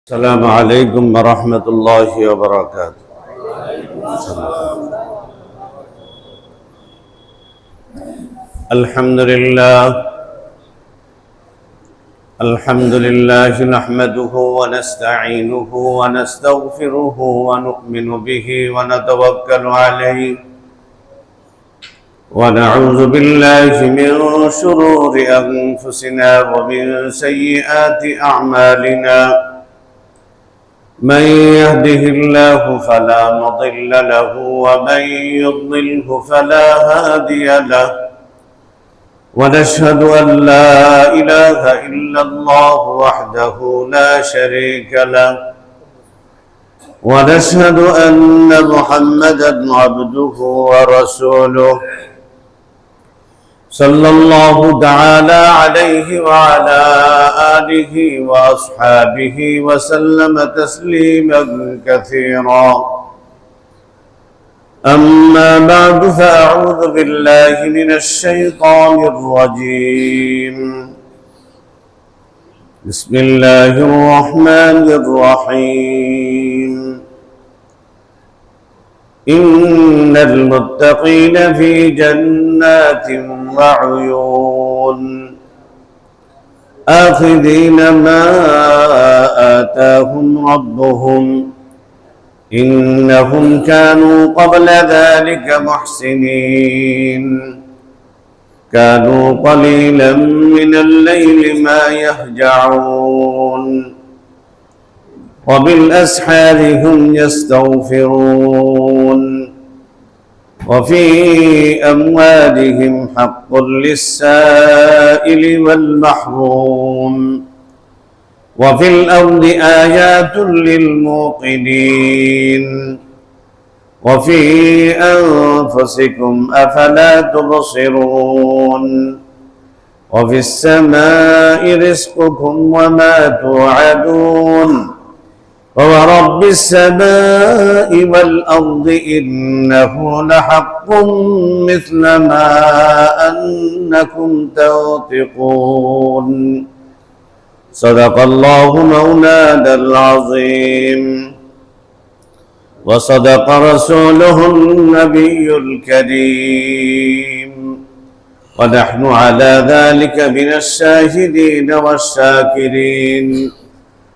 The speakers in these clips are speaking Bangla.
السلام عليكم ورحمة الله وبركاته. الحمد لله نحمده ونستعينه ونستغفره ونؤمن به ونتوكل عليه ونعوذ بالله من شرور أنفسنا ومن سيئات أعمالنا. من يهده الله فلا مضل له ومن يضلله فلا هادي له، ونشهد أن لا إله إلا الله وحده لا شريك له، ونشهد أن محمدا عبده ورسوله صلى الله تعالى عليه وعلى آله وأصحابه وسلم تسليما كثيرا. أما بعد، فأعوذ بالله من الشيطان الرجيم. بسم الله الرحمن الرحيم. إن المتقين في جنات وعيون آخذين ما آتاهم ربهم إنهم كانوا قبل ذلك محسنين. كانوا قليلا من الليل ما يهجعون وبالأسحار هم يستغفرون. وفي أموالهم حق للسائل والمحروم. وفي الأرض آيات للموقنين. وفي أنفسكم أفلا تبصرون. وفي السماء رزقكم وما توعدون. وورب السماء والأرض إنه لحق مثل ما أنكم تنطقون. صدق الله مولانا العظيم وصدق رسوله النبي الكريم، ونحن على ذلك من الشاهدين والشاكرين،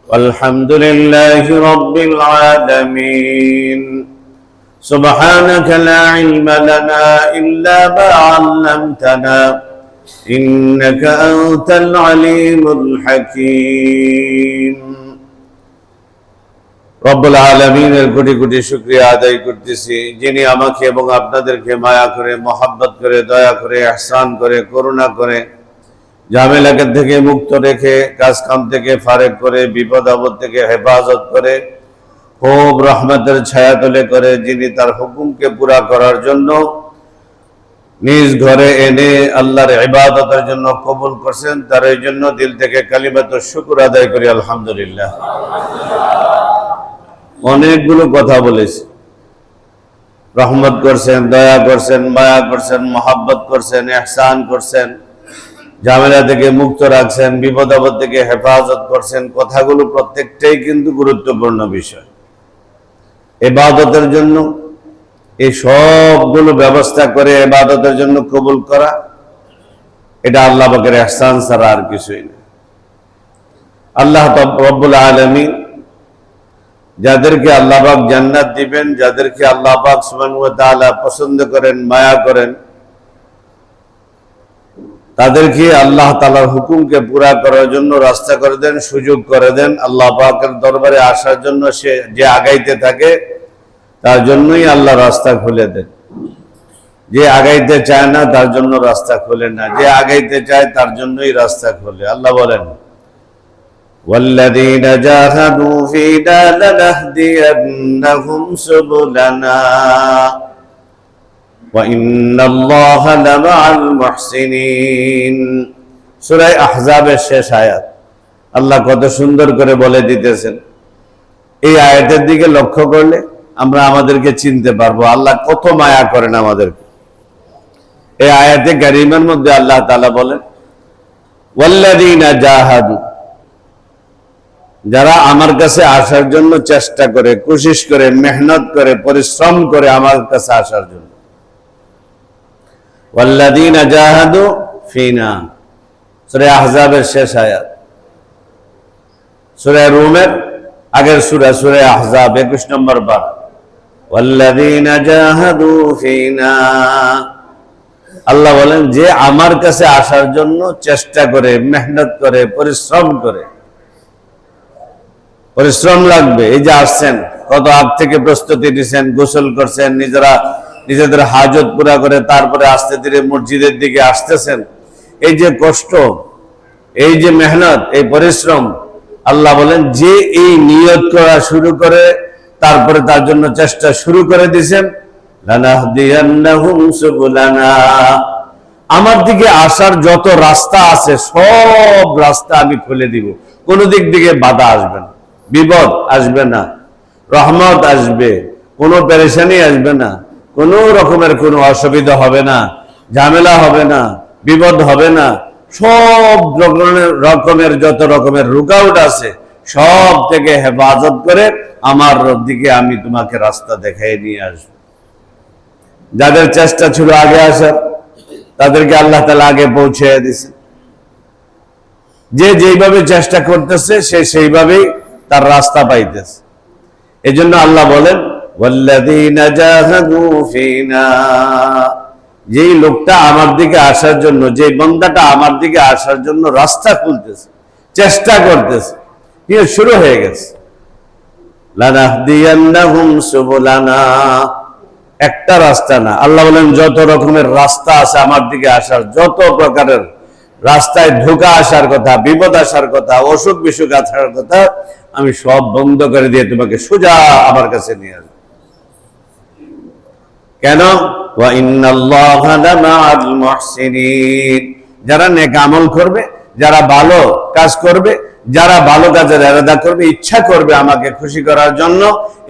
والحمد لله رب العالمين. سبحانك لا علم لنا إلا ما علمتنا إنك أنت العليم الحكيم. রব্বুল আলামিনের কোটি কোটি শুকরিয়া আদায় করতেছি, যিনি আমাকে এবং আপনাদেরকে মায়া করে, মহব্বত করে, দয়া করে, ইহসান করে, করুণা করে, ঝামেলা থেকে মুক্ত রেখে, কাজ কাম থেকে ফারেক করে, বিপদ আপদ থেকে হেফাজত করে, খুব রহমতের ছায়াতলে করে, যিনি তার হুকুমকে পুরা করার জন্য নিজ ঘরে এনে আল্লাহর ইবাদতের জন্য কবুল করছেন, তার এই জন্য দিল থেকে কালিমাতুশ শুকর আদায় করি আলহামদুলিল্লাহ। অনেকগুলো কথা বলেছি, রহমত করছেন, দয়া করছেন, মায়া করছেন, মহব্বত করছেন, ইহসান করছেন, ঝামেলা থেকে মুক্ত রাখছেন, বিপদ আপদ থেকে হেফাজত করছেন। কথাগুলো প্রত্যেকটাই কিন্তু গুরুত্বপূর্ণ বিষয়। ইবাদতের জন্য এই সবগুলো ব্যবস্থা করে ইবাদতের জন্য কবুল করা, এটা আল্লাহ পাকের ইহসান ছাড়া আর কিছুই না। আল্লাহ রব্বুল আলামিন যাদেরকে আল্লাহ পাক জান্নাত দিবেন, যাদেরকে আল্লাহ পাক সুবহানাহু ওয়া তাআলা পছন্দ করেন, মায়া করেন, তাদেরকে আল্লাহ তাআলার হুকুমকে পুরা করার জন্য রাস্তা করে দেন, সুযোগ করে দেন। আল্লাহ পাকের দরবারে আসার জন্য সে যে আগাইতে থাকে তার জন্যই আল্লাহ রাস্তা খুলে দেন। যে আগাইতে চায় না তার জন্য রাস্তা খোলে না, যে আগাইতে চায় তার জন্যই রাস্তা খোলে। আল্লাহ বলেন, والذين جاهدوا فينا لنهدينهم سبلنا وإن الله لمع المحسنين। সূরা আহজাবের শেষ আয়াত আল্লাহ কত সুন্দর করে বলে দিতেছেন। এই আয়াতের দিকে লক্ষ্য করলে আমরা আমাদেরকে চিনতে পারবো আল্লাহ কত মায়া করেন আমাদেরকে। এই আয়াতে কারিমার মধ্যে আল্লাহ তাআলা বলেন ওয়াল্লাযীনা জাহাদু, যারা আমার কাছে আসার জন্য চেষ্টা করে, কোশিশ করে, মেহনত করে, পরিশ্রম করে আমার কাছে আসার জন্য। ওয়াল্লাযীনা জাহাদু ফীনা, সূরা আহজাবের শেষ আয়াত। সূরা রুমের আগের সূরা, সূরা আহজাব 21 নম্বর বার। ওয়াল্লাযীনা জাহাদু ফীনা, আল্লাহ বলেন যে আমার কাছে আসার জন্য চেষ্টা করে, মেহনত করে, পরিশ্রম করে। পরিশ্রম লাগবে। এই যে আসছেন, কত আগ থেকে প্রস্তুতি নিছেন, গোসল করছেন, নিজেদের হাজত পুরা করে তারপরে আস্তে ধীরে মসজিদের দিকে আসতেছেন। এই যে কষ্ট, এই যে মেহনত, এই পরিশ্রম, আল্লাহ বলেন যে এই নিয়ত করা শুরু করে, তারপরে তার জন্য চেষ্টা শুরু করে দিয়েছেন, লানাহদিয়ান্নাহুম সুবুলানা, আমার দিকে আসার যত রাস্তা আছে সব রাস্তা আমি খুলে দিব। কোন দিক দিকে বাধা আসবে না, বিপদ আসবে না, রহমত আসবে, কোনো পেরেশানি আসবে না, কোন রকমের কোনো অসুবিধা হবে না, ঝামেলা হবে না, বিপদ হবে না। সব রকমের যত রকমের রুকাউট আছে সব থেকে হেফাজত করে আমার দিকে আমি তোমাকে রাস্তা দেখাই নিয়ে আসবো। যাদের চেষ্টা ছিল আগে আসার, তাদেরকে আল্লাহ তাআলা আগে পৌঁছে দিয়েছে। যে যেইভাবে চেষ্টা করতেছে সে সেইভাবেই তার রাস্তা পাইতেছে। এজন্য আল্লাহ বলেন ওয়াল্লাযীনা জাহাদু ফীনা, যেই লোকটা আমার দিকে আসার জন্য, যে বান্দাটা আমার দিকে আসার জন্য রাস্তা খুলতেছে, চেষ্টা করতেছে, শুরু হয়ে গেছে। লানাহদিয়ান্নাহুম সুবুলানা, একটা রাস্তা না, আল্লাহ বলেন যত রকমের রাস্তা আছে আমার দিকে আসার, যত প্রকারের রাস্তায় ধোঁকা আসার কথা, বিপদ আসার কথা, অসুখ বিসুখ আসার কথা, আমি সব বন্ধ করে দিয়ে তোমাকে সোজা আমার কাছে নিয়ে আসবো। কেন? ওয়া ইন্নাল্লাহা লামাআল মুহসিনিন, যারা নেক আমল করবে, যারা ভালো কাজ করবে, যারা ভালো কাজের ইরাদা করবে, ইচ্ছা করবে আমাকে খুশি করার জন্য,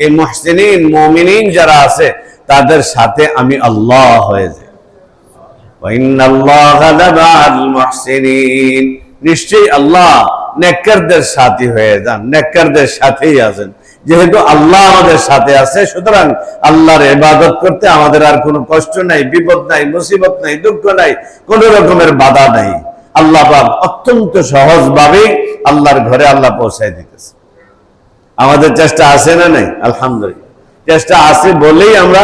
এই মুহসিনিন মুমিনিন যারা আছে তাদের সাথে আমি আল্লাহ হয়ে যাই। ওয়া ইন্নাল্লাহা লামাআল মুহসিনিন, নিশ্চয়ই আল্লাহ নেককারদের সাথী হয়ে যান, নেককারদের সাথেই আছেন। যেহেতু আল্লাহ আমাদের সাথে আছে, সুতরাং আল্লাহর ইবাদত করতে আমাদের আর কোনো কষ্ট নাই, বিপদ নাই, মুসিবত নাই, দুঃখ নাই, কোন রকমের বাধা নাই। আল্লাহ পাক অত্যন্ত সহজভাবে আল্লাহর ঘরে আল্লাহ পৌঁছায় দিতেছে। আমাদের চেষ্টা আছে না নাই? আলহামদুলিল্লাহ, চেষ্টা আছে বলেই আমরা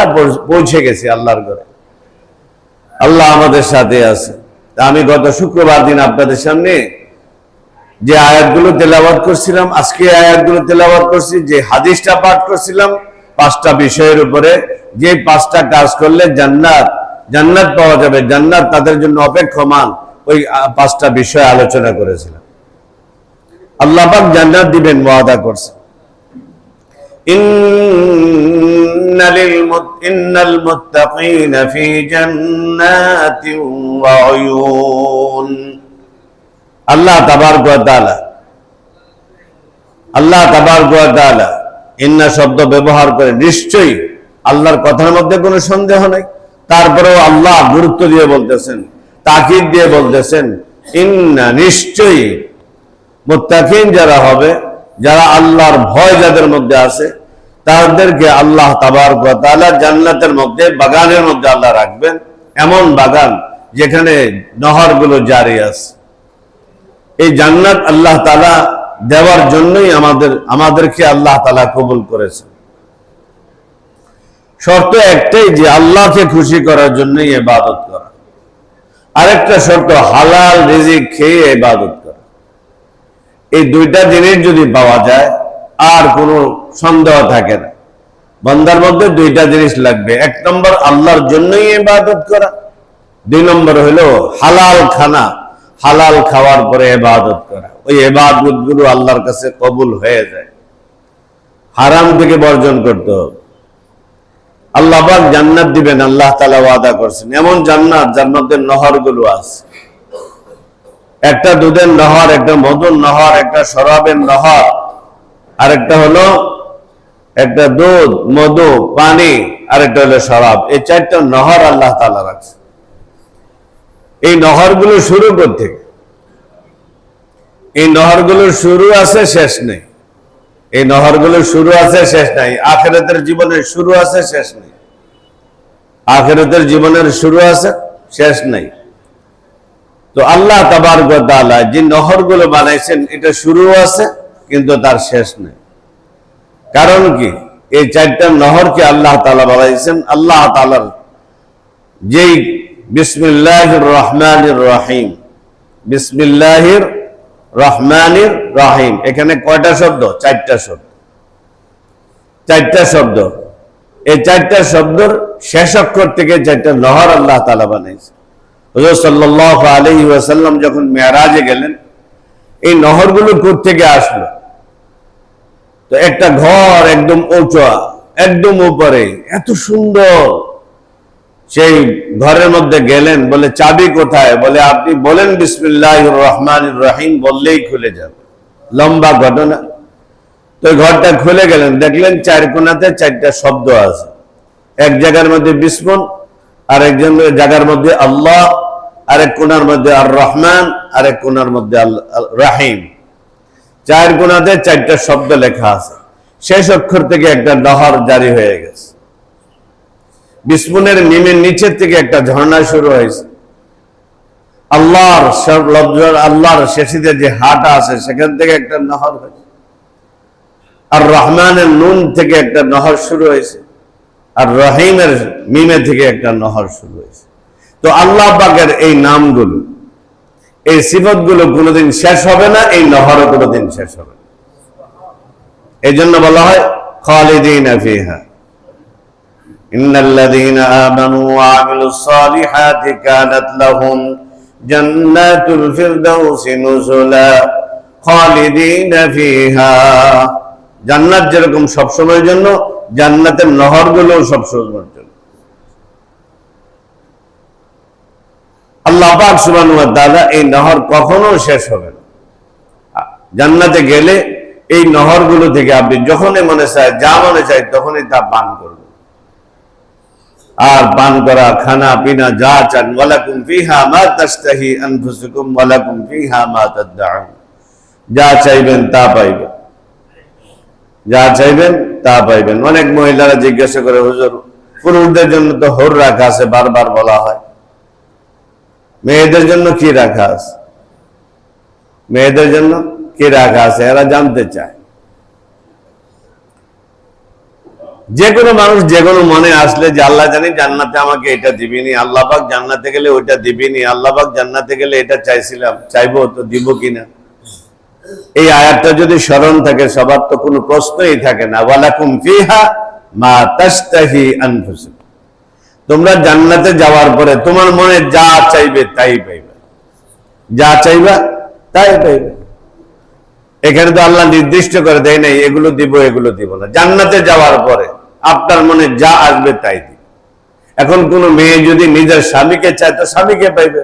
পৌঁছে গেছি আল্লাহর ঘরে। আল্লাহ আমাদের সাথে আছে। আমি গত শুক্রবার দিন আপনাদের সামনে যে আয়াতগুলো তেলাওয়াত করছিলাম, আজকে আয়াতগুলো তেলাওয়াত করছি, যে হাদিসটা পাঠ করছিলাম, 5টা বিষয়ের উপরে, যে 5টা কাজ করলে জান্নাত পাওয়া যাবে, জান্নাত তাদের জন্য অপেক্ষমান, ওই 5টা বিষয় আলোচনা করেছিলাম। আল্লাহ পাক জান্নাত দিবেন ওয়াদা করছেন। ইন্নাল মুত্তাকিনা ফি জান্নাতিন ওয়া উয়ুন, আল্লাহ তাবারক ওয়া তাআলা ইন্না শব্দ ব্যবহার করে, নিশ্চয়ই, আল্লাহর কথার মধ্যে কোনো সন্দেহ নাই। তারপরেও আল্লাহ গুরুত্ব দিয়ে বলতেছেন, তাকিদ দিয়ে বলতেছেন, ইন্না, নিশ্চয়ই, মুত্তাকিন যারা হবে, যারা আল্লাহর ভয় যাদের মধ্যে আছে, তাদেরকে আল্লাহ তাবারক ওয়া তাআলা জান্নাতের মধ্যে, বাগানের মধ্যে আল্লাহ রাখবেন, এমন বাগান যেখানে নহরগুলো জারি আছে। এই জান্নাত আল্লাহ তাআলা দেওয়ার জন্যই আমাদেরকে আল্লাহ তাআলা কবুল করেছেন। শর্ত একটাই, যে আল্লাহকে খুশি করার জন্যই ইবাদত করা। আরেকটা শর্ত, হালাল রিজিক খেয়ে ইবাদত করা। এই 2টা জিনিস যদি পাওয়া যায় আর কোনো সন্দেহ থাকে না। বান্দার মধ্যে 2টা জিনিস লাগবে। 1 নম্বর আল্লাহর জন্যই ইবাদত করা, 2 নম্বর হলো হালাল খানা, হালাল খাওয়ার পরে ইবাদত করা। ওই ইবাদতগুলো আল্লাহর কাছে কবুল হয়ে যায়। হারাম থেকে বর্জন করতে হবে। আল্লাহ পাক জান্নাত দিবেন, আল্লাহ তাআলা ওয়াদা করেছেন, এমন জান্নাত যার মধ্যে নহরগুলো আছে। একটা দুধের নহর, একটা মধুর নহর, একটা শরাবের নহর, আর একটা হলো একটা দুধ, মধু, পানি, আর একটা হলো শরাব। এই 4টা নহর আল্লাহ তাআলা রাখছে। এই নহরগুলো শুরু করতে, এই নহরগুলোর শুরু আছে, শেষ নেই। এই নহরগুলো শুরু আছে, শেষ নাই। আখিরাতের জীবনের শুরু আছে, শেষ নাই। আখিরাতের জীবনের শুরু আছে, শেষ নাই। তো আল্লাহ তাবারক ওয়া তাআলা যে নহরগুলো বানাইছেন, এটা শুরু আছে কিন্তু তার শেষ নেই। কারণ কি? এই চারটা নহরকে আল্লাহ তাআলা বানাইছেন আল্লাহ তাআলার যেই বিসমিল্লাহির রহমানির রহিম, বিসমিল্লাহির রহমানির রহিম, এখানে কয়টা শব্দ? চারটা শব্দ। চারটা শব্দ। এই চারটা শব্দের শেষ অক্ষর থেকে চারটা নহর আল্লাহ তাআলা বানাইছেন। হুজুর সাল্লাল্লাহু আলাইহি ওয়াসাল্লাম যখন মেরাজে গেলেন, এই নহরগুলো কোথা থেকে আসলো? তো একটা ঘর একদম উঁচা, একদম উপরে, এত সুন্দর। সেই ঘরের মধ্যে গেলেন, বলে চাবি কোথায়? বলে আপনি বলেন বিসমিল্লাহির রহমানির রহিম, বললেই খুলে যাবে। লম্বা ঘটনা। তো ঘরটা খুলে গেলেন, দেখলেন চার কোণাতে চারটা শব্দ আছে। এক জায়গার মধ্যে বিসমুন, আরেক জায়গার মধ্যে আল্লাহ, আরেক কোণার মধ্যে আর রহমান, আরেক কোণার মধ্যে রাহিম। চার কোণাতে চারটা শব্দ লেখা আছে। শেষ অক্ষর থেকে একটা নহর জারি হয়ে গেছে। বিসমুনের মিমের নিচের থেকে একটা ঝর্ণা শুরু হয়েছে। আল্লাহর শেষিতে যে হাটা আছে সেখান থেকে একটা নহর হয়েছে। আর রহমানের নুন থেকে একটা নহর শুরু হয়েছে। আর রহিমের মিমে থেকে একটা নহর শুরু হয়েছে। তো আল্লাহ পাকের এই নামগুলো, এই সিফতগুলো কোনোদিন শেষ হবে না, এই নহরও কোনোদিন শেষ হবে না। এই জন্য বলা হয় খালিদিনা ফিহা ইন্নাল্লাযীনা আমানু ওয়া আমিলুস সালিহাতি কানাত লাহুম জান্নাতুল ফিরদাউসি নুজুলা খালিদিনা ফিহা। জান্নাত যেরকম সব সময়ের জন্য, জান্নাতের নহরগুলো সব সময়ের জন্য। আল্লাহ পাক সুবহানাহু ওয়া তাআলা এই নহর কখনো শেষ হবে না। জান্নাতে গেলে এই নহরগুলো থেকে আপনি যখনই মনে চায়, যা মনে চায়, তখনই তা পান করবেন। আর পান করা, খানা পিনা যা চান, ওয়ালাকুম ফিহা মা তাশতাহি আনফুসুকুম ওয়ালাকুম ফিহা মা তাদউন, যা চাইবেন তা পাইবেন, যা চাইবেন তা পাইবেন। অনেক মহিলারা জিজ্ঞাসা করে, হুজুর পুরুষদের জন্য তো হোর রাখা আছে, বারবার বলা হয়, মেয়েদের জন্য কি রাখা আছে? মেয়েদের জন্য কি রাখা আছে এরা জানতে চায়। যে কোনো মানুষ যে কোনো মনে আসলে যে আল্লাহ জানি জান্নাতে আমাকে এটা দিবিনি, আল্লাহ পাক জান্নাতে গেলে ওইটা দিবিনি, আল্লাহ পাক জান্নাতে গেলে এটা চাইছিলাম, চাইবো তো দিব কিনা, এই আয়াতটা যদি স্মরণ থাকে সবার তো কোনো প্রশ্নই থাকে না। ওয়ালাকুম ফিহা মা তাশতাহি আনফুসুকুম, তোমরা জান্নাতে যাওয়ার পরে তোমার মনে যা চাইবে তাই পাইবে, যা চাইবা তাই পাইবে। এখানে তো আল্লাহ নির্দিষ্ট করে দেয় নাই এগুলো দিব এগুলো দিব না। জান্নাতে যাওয়ার পরে আপনার মনে যা আসবে তাই দিব। এখন কোন মেয়ে যদি নিজের স্বামীকে চায় তো স্বামীকে পাইবে,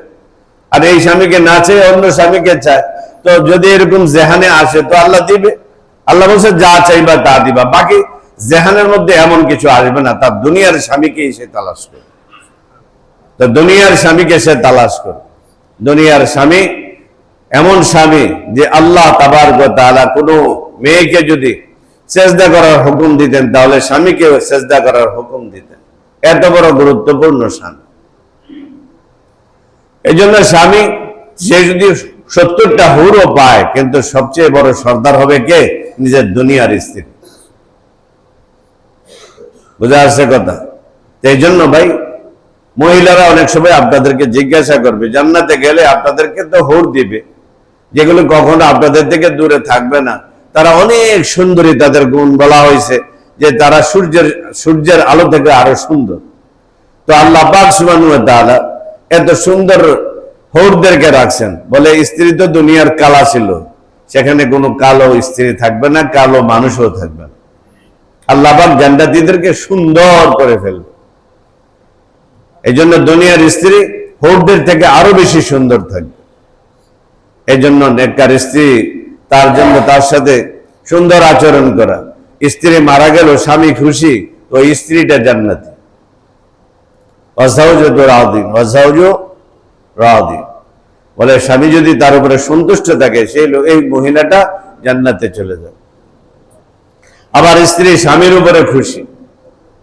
আর এই স্বামীকে না চায় অন্য স্বামীকে চায়, তো যদি এরকম জেহানে আসে তো আল্লাহ দিবে। আল্লাহ বলছে যা চাইবা তা দিবা। বাকি জেহানের মধ্যে এমন কিছু আসবে না, তার দুনিয়ার স্বামীকে সে তালাশ করে। তো দুনিয়ার স্বামীকে সে তালাশ করে। দুনিয়ার স্বামী এমন স্বামী যে আল্লাহ তাবারক ওয়া তাআলা কোনো মেয়েকে যদি সেজদা করার হুকুম দিতেন তাহলে স্বামীকে সেজদা করার হুকুম দিতেন। এত বড় গুরুত্বপূর্ণ স্বামী। এই জন্য স্বামী সে যদি 70টা হুরও পায়, কিন্তু সবচেয়ে বড় সর্দার হবে কে? নিজের দুনিয়ার স্ত্রী। বুঝা আসছে কথা? এই জন্য ভাই মহিলারা অনেক সময় আপনাদেরকে জিজ্ঞাসা করবে, জান্নাতে গেলে আপনাদেরকে তো হুর দিবে যেগুলো কখনো আপনাদের থেকে দূরে থাকবে না। তারা অনেক সুন্দরী, তাদের গুণ বলা হয়েছে যে তারা সূর্যের আলো থেকে আরো সুন্দর। তো আল্লাহ পাক সুবহানাহু ওয়া তাআলা এত সুন্দর হুরদেরকে রাখছেন। বলে স্ত্রী তো দুনিয়ার কালা ছিল, সেখানে কোনো কালো স্ত্রী থাকবে না, কালো মানুষও থাকবে না। আল্লাহ পাক জান্নাতীদেরকে সুন্দর করে ফেলবে। এই জন্য দুনিয়ার স্ত্রী হুরদের থেকে আরো বেশি সুন্দর থাকবে। এই জন্য নেককার স্ত্রী, তার জন্য তার সাথে সুন্দর আচরণ করা। স্ত্রী মারা গেল, স্বামী খুশি, তো স্ত্রীটা জান্নাতি। ওয়াজাওজু রাদিন, ওয়াজাওজু রাদিন, বলে স্বামী যদি তার উপরে সন্তুষ্ট থাকে সেই এই মহিলাটা জান্নাতে চলে যাবে। আবার স্ত্রী স্বামীর উপরে খুশি।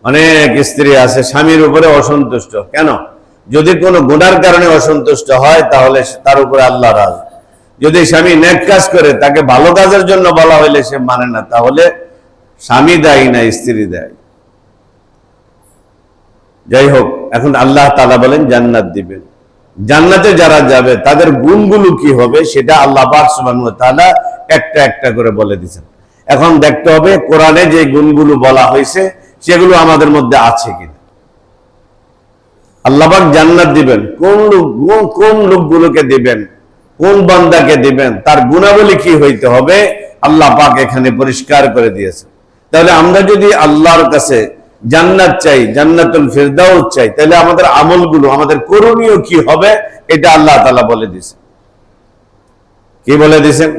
অনেক স্ত্রী আছে স্বামীর উপরে অসন্তুষ্ট। কেন? যদি কোনো গুনার কারণে অসন্তুষ্ট হয় তাহলে তার উপরে আল্লাহ রাজ। যদি স্বামী নেক কাজ করে, তাকে ভালো কাজের জন্য বলা হইলে সে মানে না, তাহলে স্বামী দায়ী না, স্ত্রী দায়ী। যাই হোক, এখন আল্লাহ তাআলা বলেন জান্নাত দিবেন। জান্নাতে যারা যাবে তাদের গুণগুলো কি হবে সেটা আল্লাহ পাক সুবহানাহু ওয়া তাআলা একটা একটা করে বলে দিয়েছেন। এখন দেখতে হবে কোরআনে যে গুণগুলো বলা হয়েছে সেগুলো আমাদের মধ্যে আছে কিনা। আল্লাহ পাক জান্নাত দিবেন, কোন লোকগুলোকে দিবেন, কোন বান্দাকে দিবেন, তার গুণাবলী কি হইতে হবে আল্লাহ পাক এখানে পরিষ্কার করে দিয়েছেন। তাহলে আমরা যদি আল্লাহর কাছে জান্নাত চাই, জান্নাতুল ফিরদাউস চাই, তাহলে আমাদের আমলগুলো, আমাদের করণীয় কি হবে এটা আল্লাহ তাআলা বলে দিয়েছেন। কি বলে দিয়েছেন?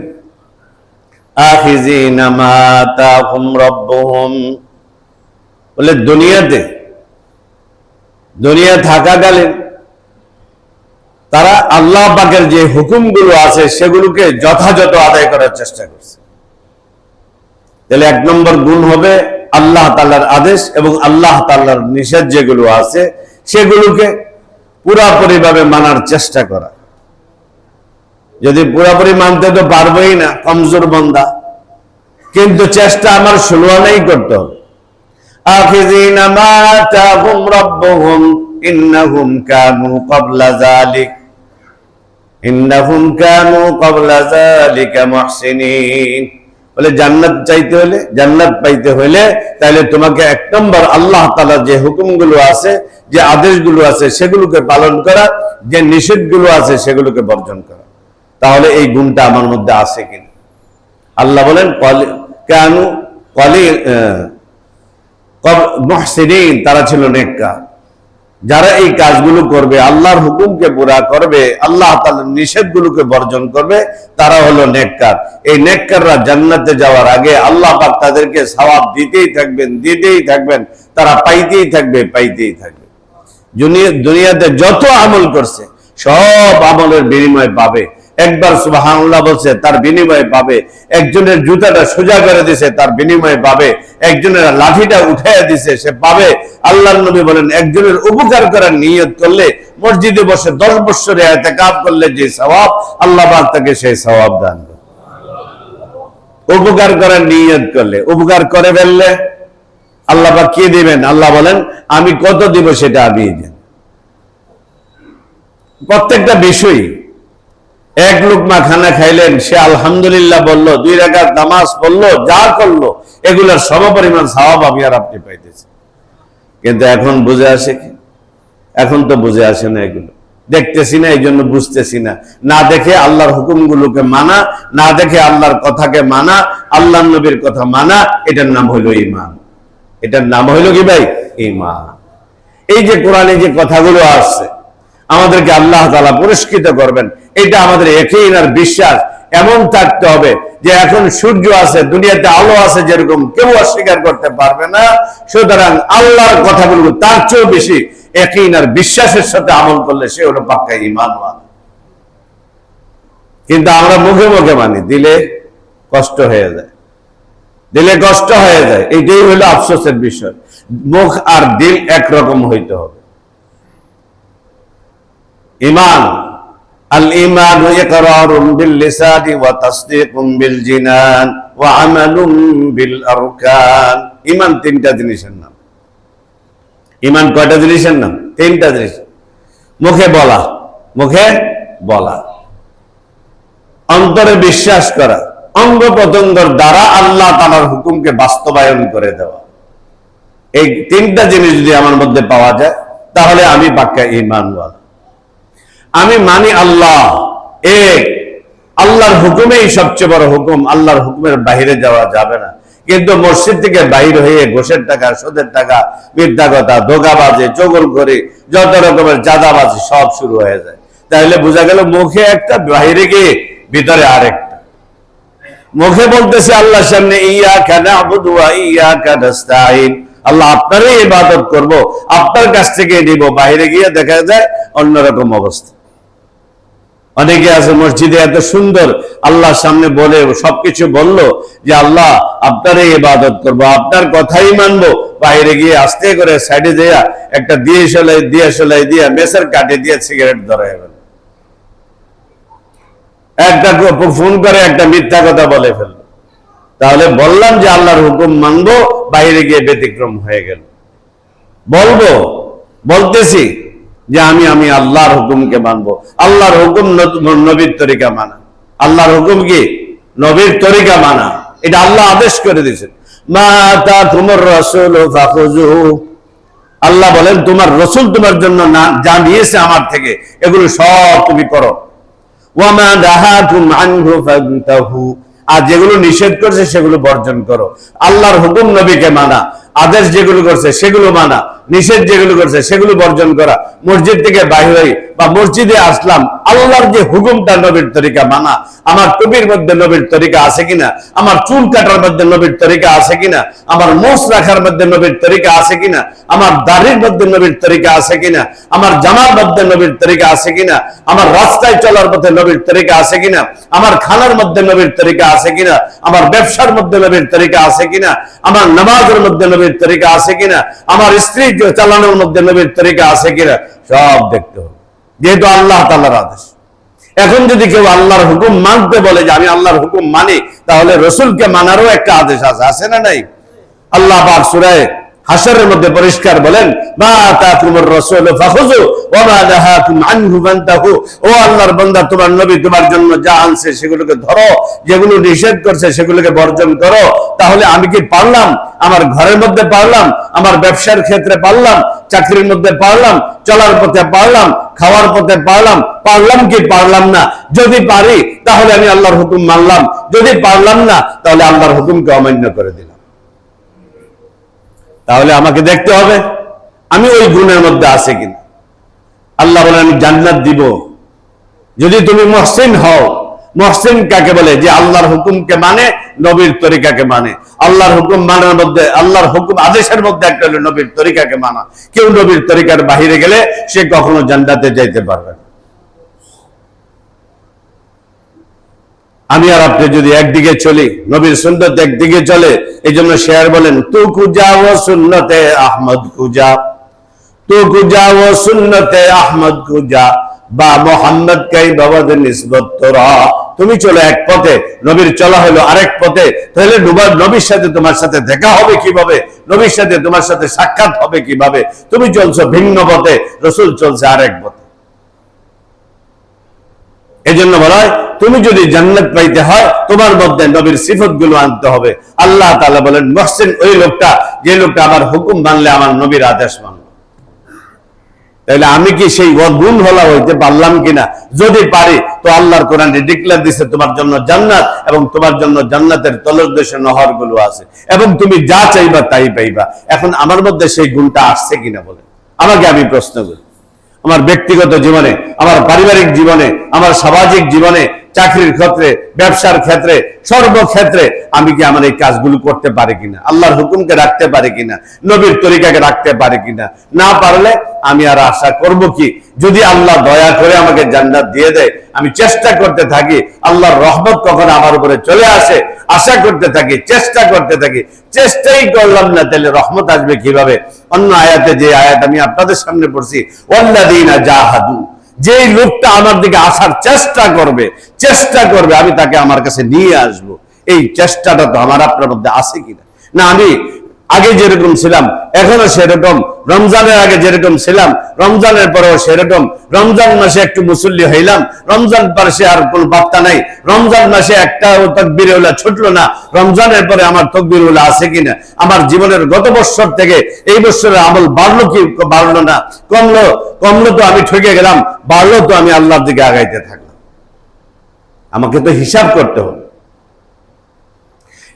আখিযিনা মা আতাহুম রাব্বুহুম, বলে দুনিয়া থাকাকালীন তারা আল্লাহ পাকের যে হুকুমগুলো আছে সেগুলোকে যথাযথ আদায় করার চেষ্টা করছে। তাহলে এক নম্বর গুণ হবে আল্লাহ তাআলার আদেশ এবং আল্লাহ তাআলার নিষেধ যেগুলো আছে সেগুলোকে পুরাপুরিভাবে মানার চেষ্টা করা। যদি পুরাপুরি মানতে তো পারবোই না, কমজোর বান্দা, কিন্তু চেষ্টা আমার ষোলোয়ানাই করতে হবে। আখিযিনা মা আতাহুম রাব্বুহুম ইন্নাহুম কানু ক্বাবলা যালিকা মুহসিনিন। বলে জান্নাত চাইতে হলে, জান্নাত পাইতে হলে তাহলে তোমাকে এক নম্বর আল্লাহ তাআলা যে হুকুমগুলো আছে, যে আদেশগুলো আছে সেগুলোকে পালন করা, যে নিষেধগুলো আছে সেগুলোকে বর্জন করা। তাহলে এই গুণটা আমার মধ্যে আছে কিনা। আল্লাহ বলেন কানু মুহসিনিন, তারা ছিল নেককার। যারা এই কাজগুলো করবে, আল্লাহর হুকুমকে পুরা করবে, আল্লাহ তাআলার নিষেধগুলোকে বর্জন করবে, তারা হলো নেককার। এই নেককাররা জান্নাতে যাওয়ার আগে আল্লাহ পাক তাদেরকে সওয়াব দিতেই থাকবেন, তারা পাইতেই থাকবে। দুনিয়াতে যত আমল করছে সব আমলের বিনিময় পাবে। একবার সুবহানাল্লাহ বলছে তার বিনিময় পাবে, একজনের জুতাটা সোজা করে দিছে তার বিনিময় পাবে, একজনের লাঠিটা উঠাইয়া দিছে সে পাবে। আল্লাহর নবী বলেন একজনের উপকার করার নিয়ত করলে, মসজিদে বসে 10 বছর ইতিকাফ করলে যে সওয়াব, আল্লাহ পাক তাকে সেই সওয়াব দান করে। উপকার করার নিয়ত করলে, উপকার করে ফেললে আল্লাহ পাক কি দিবেন? আল্লাহ বলেন আমি কত দিব সেটা আমি দেব। প্রত্যেকটা বিষয়, এক লুকমা খানা খাইলেন, সে আলহামদুলিল্লাহ বললো, 2 রাকাত নামাজ পড়লো, যা করলো, এগুলার সমপরিমাণ সওয়াব আমি আর আপনি পাইতেছি। কিন্তু এখন বুঝে আসে কি? এখন তো বুঝে আসে না, এগুলো দেখতেছি না, এই জন্য বুঝতেছি না। না দেখে আল্লাহর হুকুমগুলোকে মানা, না দেখে আল্লাহর কথাকে মানা, আল্লাহর নবীর কথা মানা, এটার নাম হইল ঈমান। এটার নাম হইল কি ভাই? ঈমান। এই যে কোরআনে যে কথাগুলো আসছে, আমাদেরকে আল্লাহ তাআলা পুরস্কৃত করবেন, এটা আমাদের ইয়াকিন আর বিশ্বাস এমন থাকতে হবে যে এখন সূর্য আছে, দুনিয়াতে আলো আছে, যেরকম কেউ অস্বীকার করতে পারবে না। সুতরাং আল্লাহর কথাগুলো তার চেয়েও বেশি ইয়াকিন আর বিশ্বাসের সাথে আমল করলে সে হলো পাক্কা ঈমানওয়ালা। কিন্তু আমরা মুখে মুখে মানি, দিলে কষ্ট হয়ে যায়, এইটাই হলো আফসোসের বিষয়। মুখ আর দিল একরকম হইতে হবে। ঈমান, আল ঈমান ইকরারুম বিল লিসানি ওয়া তাসদীকুম বিল জিনান ওয়া আমালুম বিল আরকান। ঈমান 3টা জিনিসের নাম। ঈমান কয়টা জিনিসের নাম? 3টা জিনিস। মুখে বলা, অন্তরে বিশ্বাস করা, অঙ্গ প্রত্যঙ্গের দ্বারা আল্লাহ তাআলার হুকুমকে বাস্তবায়ন করে দেওয়া। এই 3টা জিনিস যদি আমার মধ্যে পাওয়া যায় তাহলে আমি পাক্কা ঈমানওয়ালা। আমি মানি আল্লাহ এক, আল্লাহর হুকুমেই সবচেয়ে বড় হুকুম, আল্লাহর হুকুমের বাইরে যাওয়া যাবে না। কিন্তু মসজিদ থেকে বাইর হয়ে ঘোষের টাকা, সুদের টাকা, মিথ্যা কথা, ধোঁকাবাজি, চগলখড়ি, যত রকমের চাঁদাবাজি সব শুরু হয়ে যায়। তাহলে বোঝা গেল মুখে একটা, বাইরে গিয়ে ভিতরে আরেকটা। মুখে বলতেছে আল্লাহর সামনে ইয়াকা না'বুদু ওয়া ইয়াকা নাস্তাঈন, আল্লাহ আপনারই ইবাদত করব, আপনার কাছ থেকে নিব। বাইরে গিয়ে দেখা যায় অন্যরকম অবস্থা, অনেকে আছে মসজিদে এত সুন্দর আল্লাহর সামনে বলে সবকিছু বললো যে আল্লাহ আপনারই ইবাদত করবো, আপনার কথাই মানবো, বাইরে গিয়ে আস্তে করে সাইডে দেয়া একটা দিয়াশলাই দিয়া মেসের কাটে দিয়ে সিগারেট ধরায় একটা ফোন করে একটা মিথ্যা কথা বলে ফেললো। তাহলে বললাম যে আল্লাহর হুকুম মানবো, বাইরে গিয়ে ব্যতিক্রম হয়ে গেল। বলতেছি যে আমি আল্লাহর হুকুমকে মানবো। আল্লাহর হুকুম নবীর তরিকা মানা। আল্লাহর হুকুম কি? নবীর তরিকা মানা। এটা আল্লাহ আদেশ করে দিয়েছেন। মা আতাকুমুর রাসূলু ফাখুযুহু, আল্লাহ বলেন তোমার রসুল তোমার জন্য যা নিয়েছে আমার থেকে এগুলো সব তুমি করো। ওয়া মা নাহাকুম আনহু ফান্তাহু, আর যেগুলো নিষেধ করছে সেগুলো বর্জন করো। আল্লাহর হুকুম নবীকে মানা, আদেশ যেগুলো করছে সেগুলো মানা, নিষেধ যেগুলো করছে সেগুলো বর্জন করা। মসজিদ থেকে বাইরে হই বা মসজিদে আসলাম, আল্লাহর যে হুকুমটা নবীর তরিকা মানা। আমার টুপির মধ্যে নবীর তরিকা আছে কিনা, আমার চুল কাটার মধ্যে নবীর তরিকা আছে কিনা, আমার মোষ রাখার মধ্যে নবীর তরিকা আছে কিনা, আমার দাড়ির মধ্যে নবীর তরিকা আছে কিনা, আমার জামার মধ্যে নবীর তরিকা আছে কিনা, আমার রাস্তায় চলার পথে নবীর তরিকা আছে কিনা, আমার খানার মধ্যে নবীর তরিকা আছে কিনা, আমার ব্যবসার মধ্যে নবীর তরিকা আছে কিনা, আমার নামাজের মধ্যে নবীর তরিকা আছে কিনা, আমার স্ত্রী চালানোর মধ্যে নবীর তরিকা আছে কিনা, সব দেখতে হবে, যেহেতু আল্লাহ তাআলার আদেশ। এখন যদি কেউ আল্লাহর হুকুম মানতে বলে যে আমি আল্লাহর হুকুম মানি, তাহলে রসুলকে মানারও একটা আদেশ আছে না নাই? আল্লাহ পাক সূরা হাশরের মধ্যে পরিষ্কার বলেন, মা আতাকুমুর রাসূলু ফাখুযু ওয়া মা নাহাকুম আনহু ফান্তাহু। ও আল্লাহর বান্দা, তোমার নবী তোমার জন্য যা আনছে সেগুলোকে ধরো, যেগুলো নিষেধ করছে সেগুলোকে বর্জন করো। তাহলে আমি কি পারলাম? আমার ঘরের মধ্যে পারলাম, আমার ব্যবসার ক্ষেত্রে পারলাম, চাকরির মধ্যে পারলাম, চলার পথে পারলাম, খাওয়ার পথে পারলাম কি পারলাম না? যদি পারি তাহলে আমি আল্লাহর হুকুম মানলাম, যদি পারলাম না তাহলে আল্লাহর হুকুমকে অমান্য করে দিলাম। তাহলে আমাকে দেখতে হবে আমি ওই গুণের মধ্যে আছে কিনা। আল্লাহ বলেন আমি জান্নাত দিব যদি তুমি মুহসিন হও। মুহসিন কাকে বলে? যে আল্লাহর হুকুমকে মানে, নবীর তরিকাকে মানে। আল্লাহর হুকুম মানার মধ্যে, আল্লাহর হুকুম আদেশের মধ্যে একটা হলো নবীর তরিকাকে মানা। কেউ নবীর তরিকার বাহিরে গেলে সে কখনো জান্নাতে যাইতে পারবে না। আমি আর আপনি যদি একদিকে চলি, নবীর সুন্নত একদিকে চলে, এই জন্য শেয়ার বলেন, তু কুজা ও সুন্নতে আহমদ কুজা, তু কুজা ও সুন্নতে আহমদ কুজা, বা মোহাম্মদ কাই বাবাদ নিসবত তোরা। তুমি চলো এক পথে, নবীর চলা হলো আরেক পথে। তাহলে নবীর সাথে তোমার সাথে দেখা হবে কিভাবে? নবীর সাথে তোমার সাথে সাক্ষাৎ হবে কিভাবে? তুমি চলছো ভিন্ন পথে, রসুল চলছে আরেক পথে। এই জন্য বলা হয় তুমি যদি জান্নাত পাইতে হয় তোমার মধ্যে নবীর সিফত গুলো আনতে হবে। আল্লাহ তাআলা বলেন মুহসিন ওই লোকটা যে লোকটা আমার হুকুম মানলে, আমার নবীর আদেশ মানল। তাহলে আমি কি সেই গুণ হলা হইতে পারলাম কিনা? যদি পারি তো আল্লাহর কোরআনে ডিক্লেয়ার দিছে তোমার জন্য জান্নাত, এবং তোমার জন্য জান্নাতের তলদেশে নহর গুলো আছে, এবং তুমি যা চাইবা তাই পাইবা। এখন আমার মধ্যে সেই গুণটা আসছে কিনা বলে আমাকে আমি প্রশ্ন করি। আমার ব্যক্তিগত জীবনে, আমার পারিবারিক জীবনে, আমার সামাজিক জীবনে, চাকরির ক্ষেত্রে, ব্যবসার ক্ষেত্রে, সর্বক্ষেত্রে আমি কি আমার এই কাজগুলো করতে পারি কিনা? আল্লাহর হুকুমকে রাখতে পারি কিনা? নবীর তরিকাকে রাখতে পারি কিনা? না পারলে আমি আর আশা করব কি? যদি আল্লাহ দয়া করে আমাকে জান্নাত দিয়ে দেয়, আমি চেষ্টা করতে থাকি আল্লাহর রহমত কখন আমার উপরে চলে আসে, আশা করতে থাকি, চেষ্টা করতে থাকি। চেষ্টাই করলাম না, তাহলে রহমত আসবে কিভাবে? অন্য আয়াতে যে আয়াত আমি আপনাদের সামনে পড়ছি, ওয়াল্লাযীনা জাহাদু, যেই লোকটা আমার দিকে আসার চেষ্টা করবে আমি তাকে আমার কাছে নিয়ে আসব। এই চেষ্টাটা তো আমার আপনার মধ্যে আছে কিনা? না আমি আগে যেরকম ছিলাম এখনো সেরকম, রমজানের আগে যেরকম ছিলাম রমজানের পরেও সেরকম, রমজান মাসে একটু মুসল্লি হইলাম, রমজান পাশে আর কোন বার্তা নাই, রমজান মাসে একটা তাকবীর উলা ছুটলো না, রমজানের পরে আমার তাকবীর উলা আছে কিনা? আমার জীবনের গত বছর থেকে এই বছরের আমল বাড়লো কি বাড়লো না, কমলো তো আমি ঠকে গেলাম, বাড়লো তো আমি আল্লাহর দিকে আগাইতে থাকলাম। আমাকে তো হিসাব করতে হবে।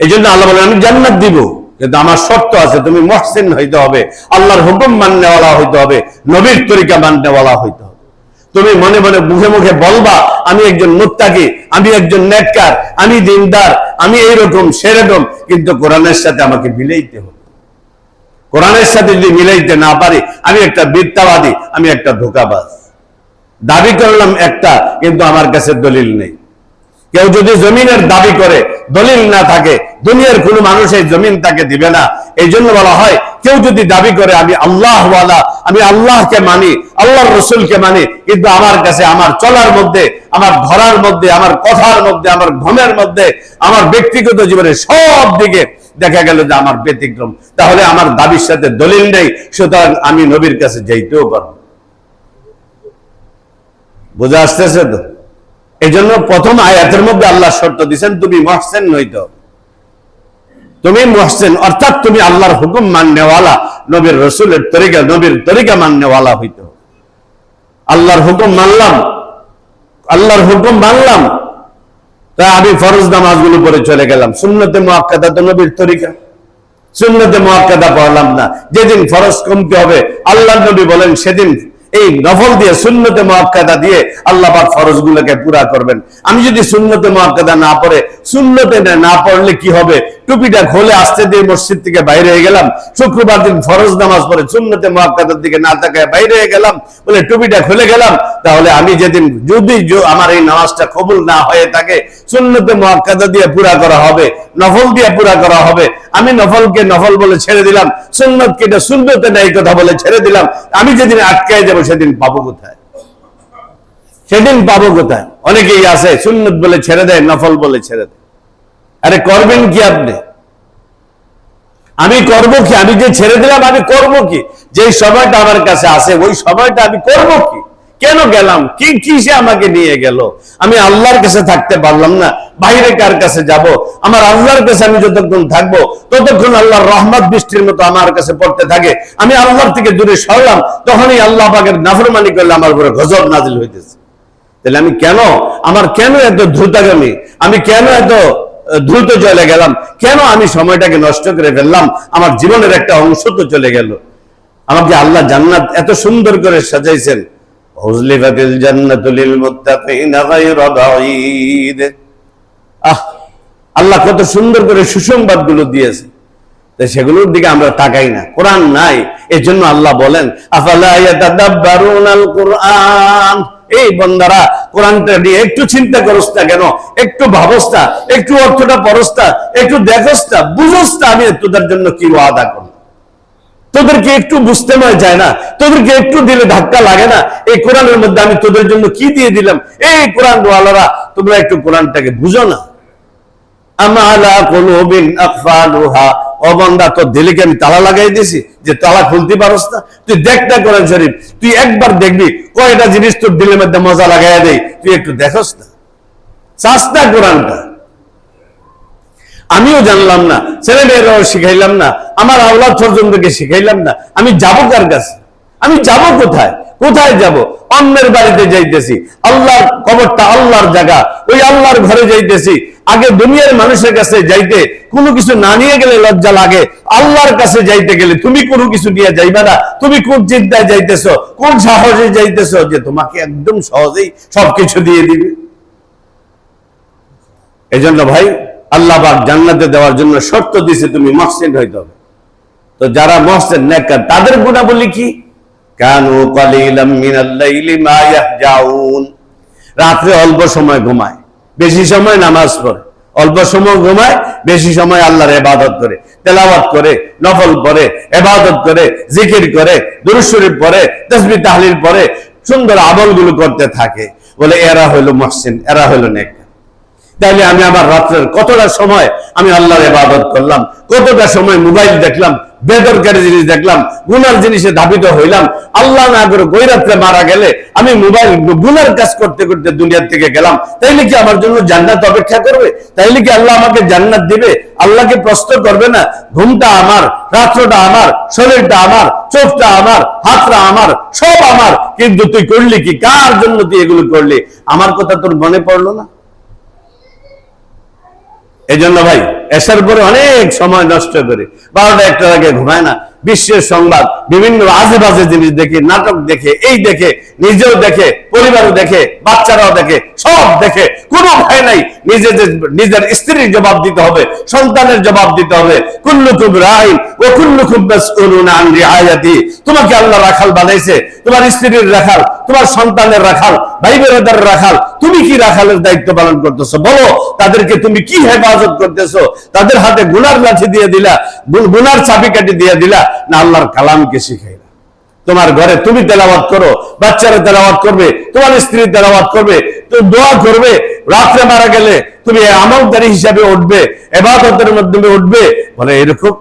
এই জন্য আল্লাহ বলেন আমি জান্নাত দিব, কিন্তু আমার শর্ত আছে, তুমি মুহসিন হইতে হবে, আল্লাহর হুকুম মাননেওয়ালা হইতে হবে, নবীর তরিকা মাননেওয়ালা হইতে হবে। তুমি মনে মনে মুখে মুখে বলবা আমি একজন মুত্তাকি, আমি একজন নেককার, আমি দিনদার, আমি এইরকম সেরকম, কিন্তু কোরআনের সাথে আমাকে মিলাইতে হবে। কোরআনের সাথে যদি মিলাইতে না পারি আমি একটা মিথ্যাবাদী, আমি একটা ধোঁকাবাজ। দাবি করলাম একটা, কিন্তু আমার কাছে দলিল নেই। কেউ যদি জমিনের দাবি করে, দলিল না থাকে, দুনিয়ার কোনো মানুষ এই জমিন তাকে দিবে না। এই জন্য বলা হয়, কেউ যদি দাবি করে আমি আল্লাহওয়ালা, আমি আল্লাহকে মানি, আল্লাহর রসুলকে মানি, কিন্তু আমার কাছে আমার চলার মধ্যে, আমার ধরার মধ্যে, আমার কথার মধ্যে, আমার ঘুমের মধ্যে, আমার ব্যক্তিগত জীবনে সব দিকে দেখা গেল যে আমার ব্যতিক্রম, তাহলে আমার দাবির সাথে দলিল নেই, সুতরাং আমি নবীর কাছে যাইতেও পারবো। বোঝা আসতেছে তো? এই জন্য প্রথম আয়াতের মধ্যে আল্লাহ শর্ত দিচ্ছেন, তুমি মুহসিন নইতে হবে, তুমি মুহসিন, অর্থাৎ তুমি আল্লাহর হুকুম মাননেওয়ালা, নবীর রসুলের তরিকা, নবীর তরিকা মাননেওয়ালা হইতে হবে। আল্লাহর হুকুম মানলাম, আল্লাহর হুকুম মানলাম, তা আমি ফরজ নামাজগুলো পড়ে চলে গেলাম, সুন্নতে মুআক্কাদা তো নবীর তরিকা, সুন্নতে মুআক্কাদা পড়লাম না। যেদিন ফরজ কমতে হবে, আল্লাহর নবী বলেন সেদিন এই নফল দিয়ে, সুন্নতে মুআক্কাদা দিয়ে আল্লাহ পাক ফরজগুলোকে পুরা করবেন। আমি যদি সুন্নতে মুআক্কাদা না পড়ে, সুন্নতে না পড়লে কি হবে? টুপিটা খুলে আসতে দিয়ে মসজিদ থেকে বাইরে হয়ে গেলাম, শুক্রবার দিন ফরজ নামাজ পড়ে সুন্নতে মুআক্কাদার দিকে না তাকায় বাইরে হয়ে গেলাম, বলে টুপিটা খুলে গেলাম, তাহলে আমি যেদিন যদি আমার এই নামাজটা কবুল না হয়ে থাকে, সুন্নতে মুআক্কাদা দিয়ে পুরা করা হবে, নফল দিয়ে পুরা করা হবে, আমি নফলকে নফল বলে ছেড়ে দিলাম, সুন্নতকে এটা সুন্নতে নাই কথা বলে ছেড়ে দিলাম, আমি যেদিন আটকায় যাবো সেদিন পাবো কোথায়? সেদিন পাবো কোথায়? অনেকেই আছে সুন্নত বলে ছেড়ে দেয়, নফল বলে ছেড়ে দেয়। আরে করবেন কি আপনি? আমি করব কি? আমি যে ছেড়ে দিলাম আমি করব কি? যে সময়টা আমার কাছে আছে ওই সময়টা আমি করব কি? কেন গেলাম? কি কিসে আমাকে নিয়ে গেল? আমি আল্লাহর কাছে থাকতে পারলাম না, বাইরে কার কাছে যাব? আমার আল্লাহর কাছে আমি যতক্ষণ থাকবো ততক্ষণ আল্লাহর রহমত বৃষ্টির মতো আমার কাছে পড়তে থাকে। আমি আল্লাহর থেকে দূরে সরলাম, তখনই আল্লাহ পাকের নাফরমানি করলে আমার উপরে গজব নাজিল হইতেছে। তাহলে আমি কেন, আমার কেন এত দ্রুতগামী, আমি কেন এত দ্রুত চলে গেলাম? কেন আমি সময়টাকে নষ্ট করে ফেললাম? আমার জীবনের একটা অংশ তো চলে গেল। আমাকে আল্লাহ জান্নাত এত সুন্দর করে সাজাইছেন, উজলিফাতিল জান্নাতু লিল মুত্তাকিনা গায়রা বাঈদ। আল্লাহ কত সুন্দর করে সুসংবাদ গুলো দিয়েছে, সেগুলোর দিকে আমরা তাকাই না, কোরআন নাই। এই জন্য আল্লাহ বলেন, আফালা ইয়াতাদাব্বারুনাল কুরআন, এই বান্দারা কোরআনটা নিয়ে একটু চিন্তা করস না কেন? একটু ভাবস না, একটু অর্থটা পড়স না, একটু দেখস না, বুঝস না আমি তোদের জন্য কি ওয়াদা করলাম? তোদেরকে একটু বুঝতে মনে যায় না? তোদেরকে একটু দিলে ধাক্কা লাগে না? এই কোরআনের মধ্যে আমি তোদের জন্য কি দিয়ে দিলাম? এই কোরআন ওয়ালারা, তোমরা একটু কোরআনটাকে বুঝো না? আমালা কুলুবিন আকফালুহা, ও বান্দা তোর দিলে কি আমি তালা লাগাই দিয়েছি যে তালা খুলতে পারস না? তুই দেখ না কোরআন শরীফ, তুই একবার দেখবি কয়টা জিনিস তোর দিলের মধ্যে মজা লাগাইয়া দেয়, তুই একটু দেখস না, চাস না কোরআনটা। আমিও জানলাম না, ছেলে মেয়েরাও শিখাইলাম না, আমার আওলাদ ফরজনদেরকে শিখাইলাম না, আমি যাবো কার কাছে? আমি যাব কোথায়? কোথায় যাব? অন্যের বাড়িতে যাইতেছি, আল্লাহর কবরটা আল্লাহর জায়গা, ওই আল্লাহর ঘরে যাইতেছি। আগে দুনিয়ার মানুষের কাছে যাইতে কোনো কিছু না নিয়ে গেলে লজ্জা লাগে, আল্লাহর কাছে যাইতে গেলে তুমি কোনো কিছু নিয়ে যাইবা না। তুমি কোন চিন্তায় যাইতেছো, কোন সাহসে যাইতেছো যে তোমাকে একদম সহজেই সবকিছু দিয়ে দিবে? এই জন্য ভাই, আল্লাহ পাক জান্নাতে দেওয়ার জন্য শর্ত দিয়েছে, তুমি মুহসিন হইতে হবে। তো যারা মুহসিন নেককার, তাদের গুণাবলী কি? কানু কালিলাম মিনাল লাইলি মা ইয়াহজাউন, রাতে অল্প সময় ঘুমায়, বেশি সময় নামাজ পড়ে, অল্প সময় ঘুমায়, বেশি সময় আল্লাহর ইবাদত করে, তেলাওয়াত করে, নফল পড়ে, ইবাদত করে, জিকির করে, দুরূদ শরীফ পড়ে, তাসবিহ তাহলিল পড়ে, সুন্দর আমলগুলো করতে থাকে, বলে এরা হইল মুহসিন, এরা হইল নেককার। তাহলে আমি আমার রাত্রের কতটা সময় আমি আল্লাহর ইবাদত করলাম, কতটা সময় মোবাইল দেখলাম, বেদরকারি জিনিস দেখলাম, গুনার জিনিসে ধাবিত হইলাম। আল্লাহ না করে গৈরাত্রে মারা গেলে আমি মোবাইল গুনার কাজ করতে করতে দুনিয়া থেকে গেলাম, তাইলে কি আমার জন্য জান্নাত অপেক্ষা করবে? তাইলে কি আল্লাহ আমাকে জান্নাত দিবে? আল্লাহকে প্রশ্ন করবে না? ঘুমটা আমার, রাত্রটা আমার, শরীরটা আমার, চোখটা আমার, হাতটা আমার, সব আমার, কিন্তু তুই করলি কি? কার জন্য তুই এগুলো করলি? আমার কথা তোর মনে পড়লো না? এই জন্য ভাই, এসার পরে অনেক সময় নষ্ট করে 12টা 1টার আগে ঘুমায় না, বিশ্বের সংবাদ, বিভিন্ন আজে বাজে জিনিস দেখে, নাটক দেখে, এই দেখে, নিজেও দেখে, পরিবারও দেখে, বাচ্চারাও দেখে, সব দেখে, কোনো ভয় নাই। নিজের স্ত্রীর জবাব দিতে হবে, সন্তানের জবাব দিতে হবে। কুল্লুকুম রাইন ওয়া কুল্লুকুম মাসউলুনা আন রিআয়াতি। তোমাকে আল্লাহ রাখাল বানাইছে, তোমার স্ত্রীর রাখাল, তোমার সন্তানের রাখাল, ভাই বোনেদের রাখাল। তুমি কি রাখালের দায়িত্ব পালন করতেছো? বলো, তাদেরকে তুমি কি হেফাজত করতেছো? তাদের হাতে গুনার লাঠি দিয়ে দিলা, গুনার চাবিকাঠি দিয়ে দিলা, না আল্লাহর কালামকে শিখাইলা? তোমার ঘরে তুমি তেলাওয়াত করো, বাচ্চারা তেলাওয়াত করবে, তোমার স্ত্রী তেলাওয়াত করবে, তো দোয়া করবে। রাত্রে মারা গেলে তুমি আমলদারি হিসাবে উঠবে, ইবাদতের মাধ্যমে উঠবে, বলে এরকম।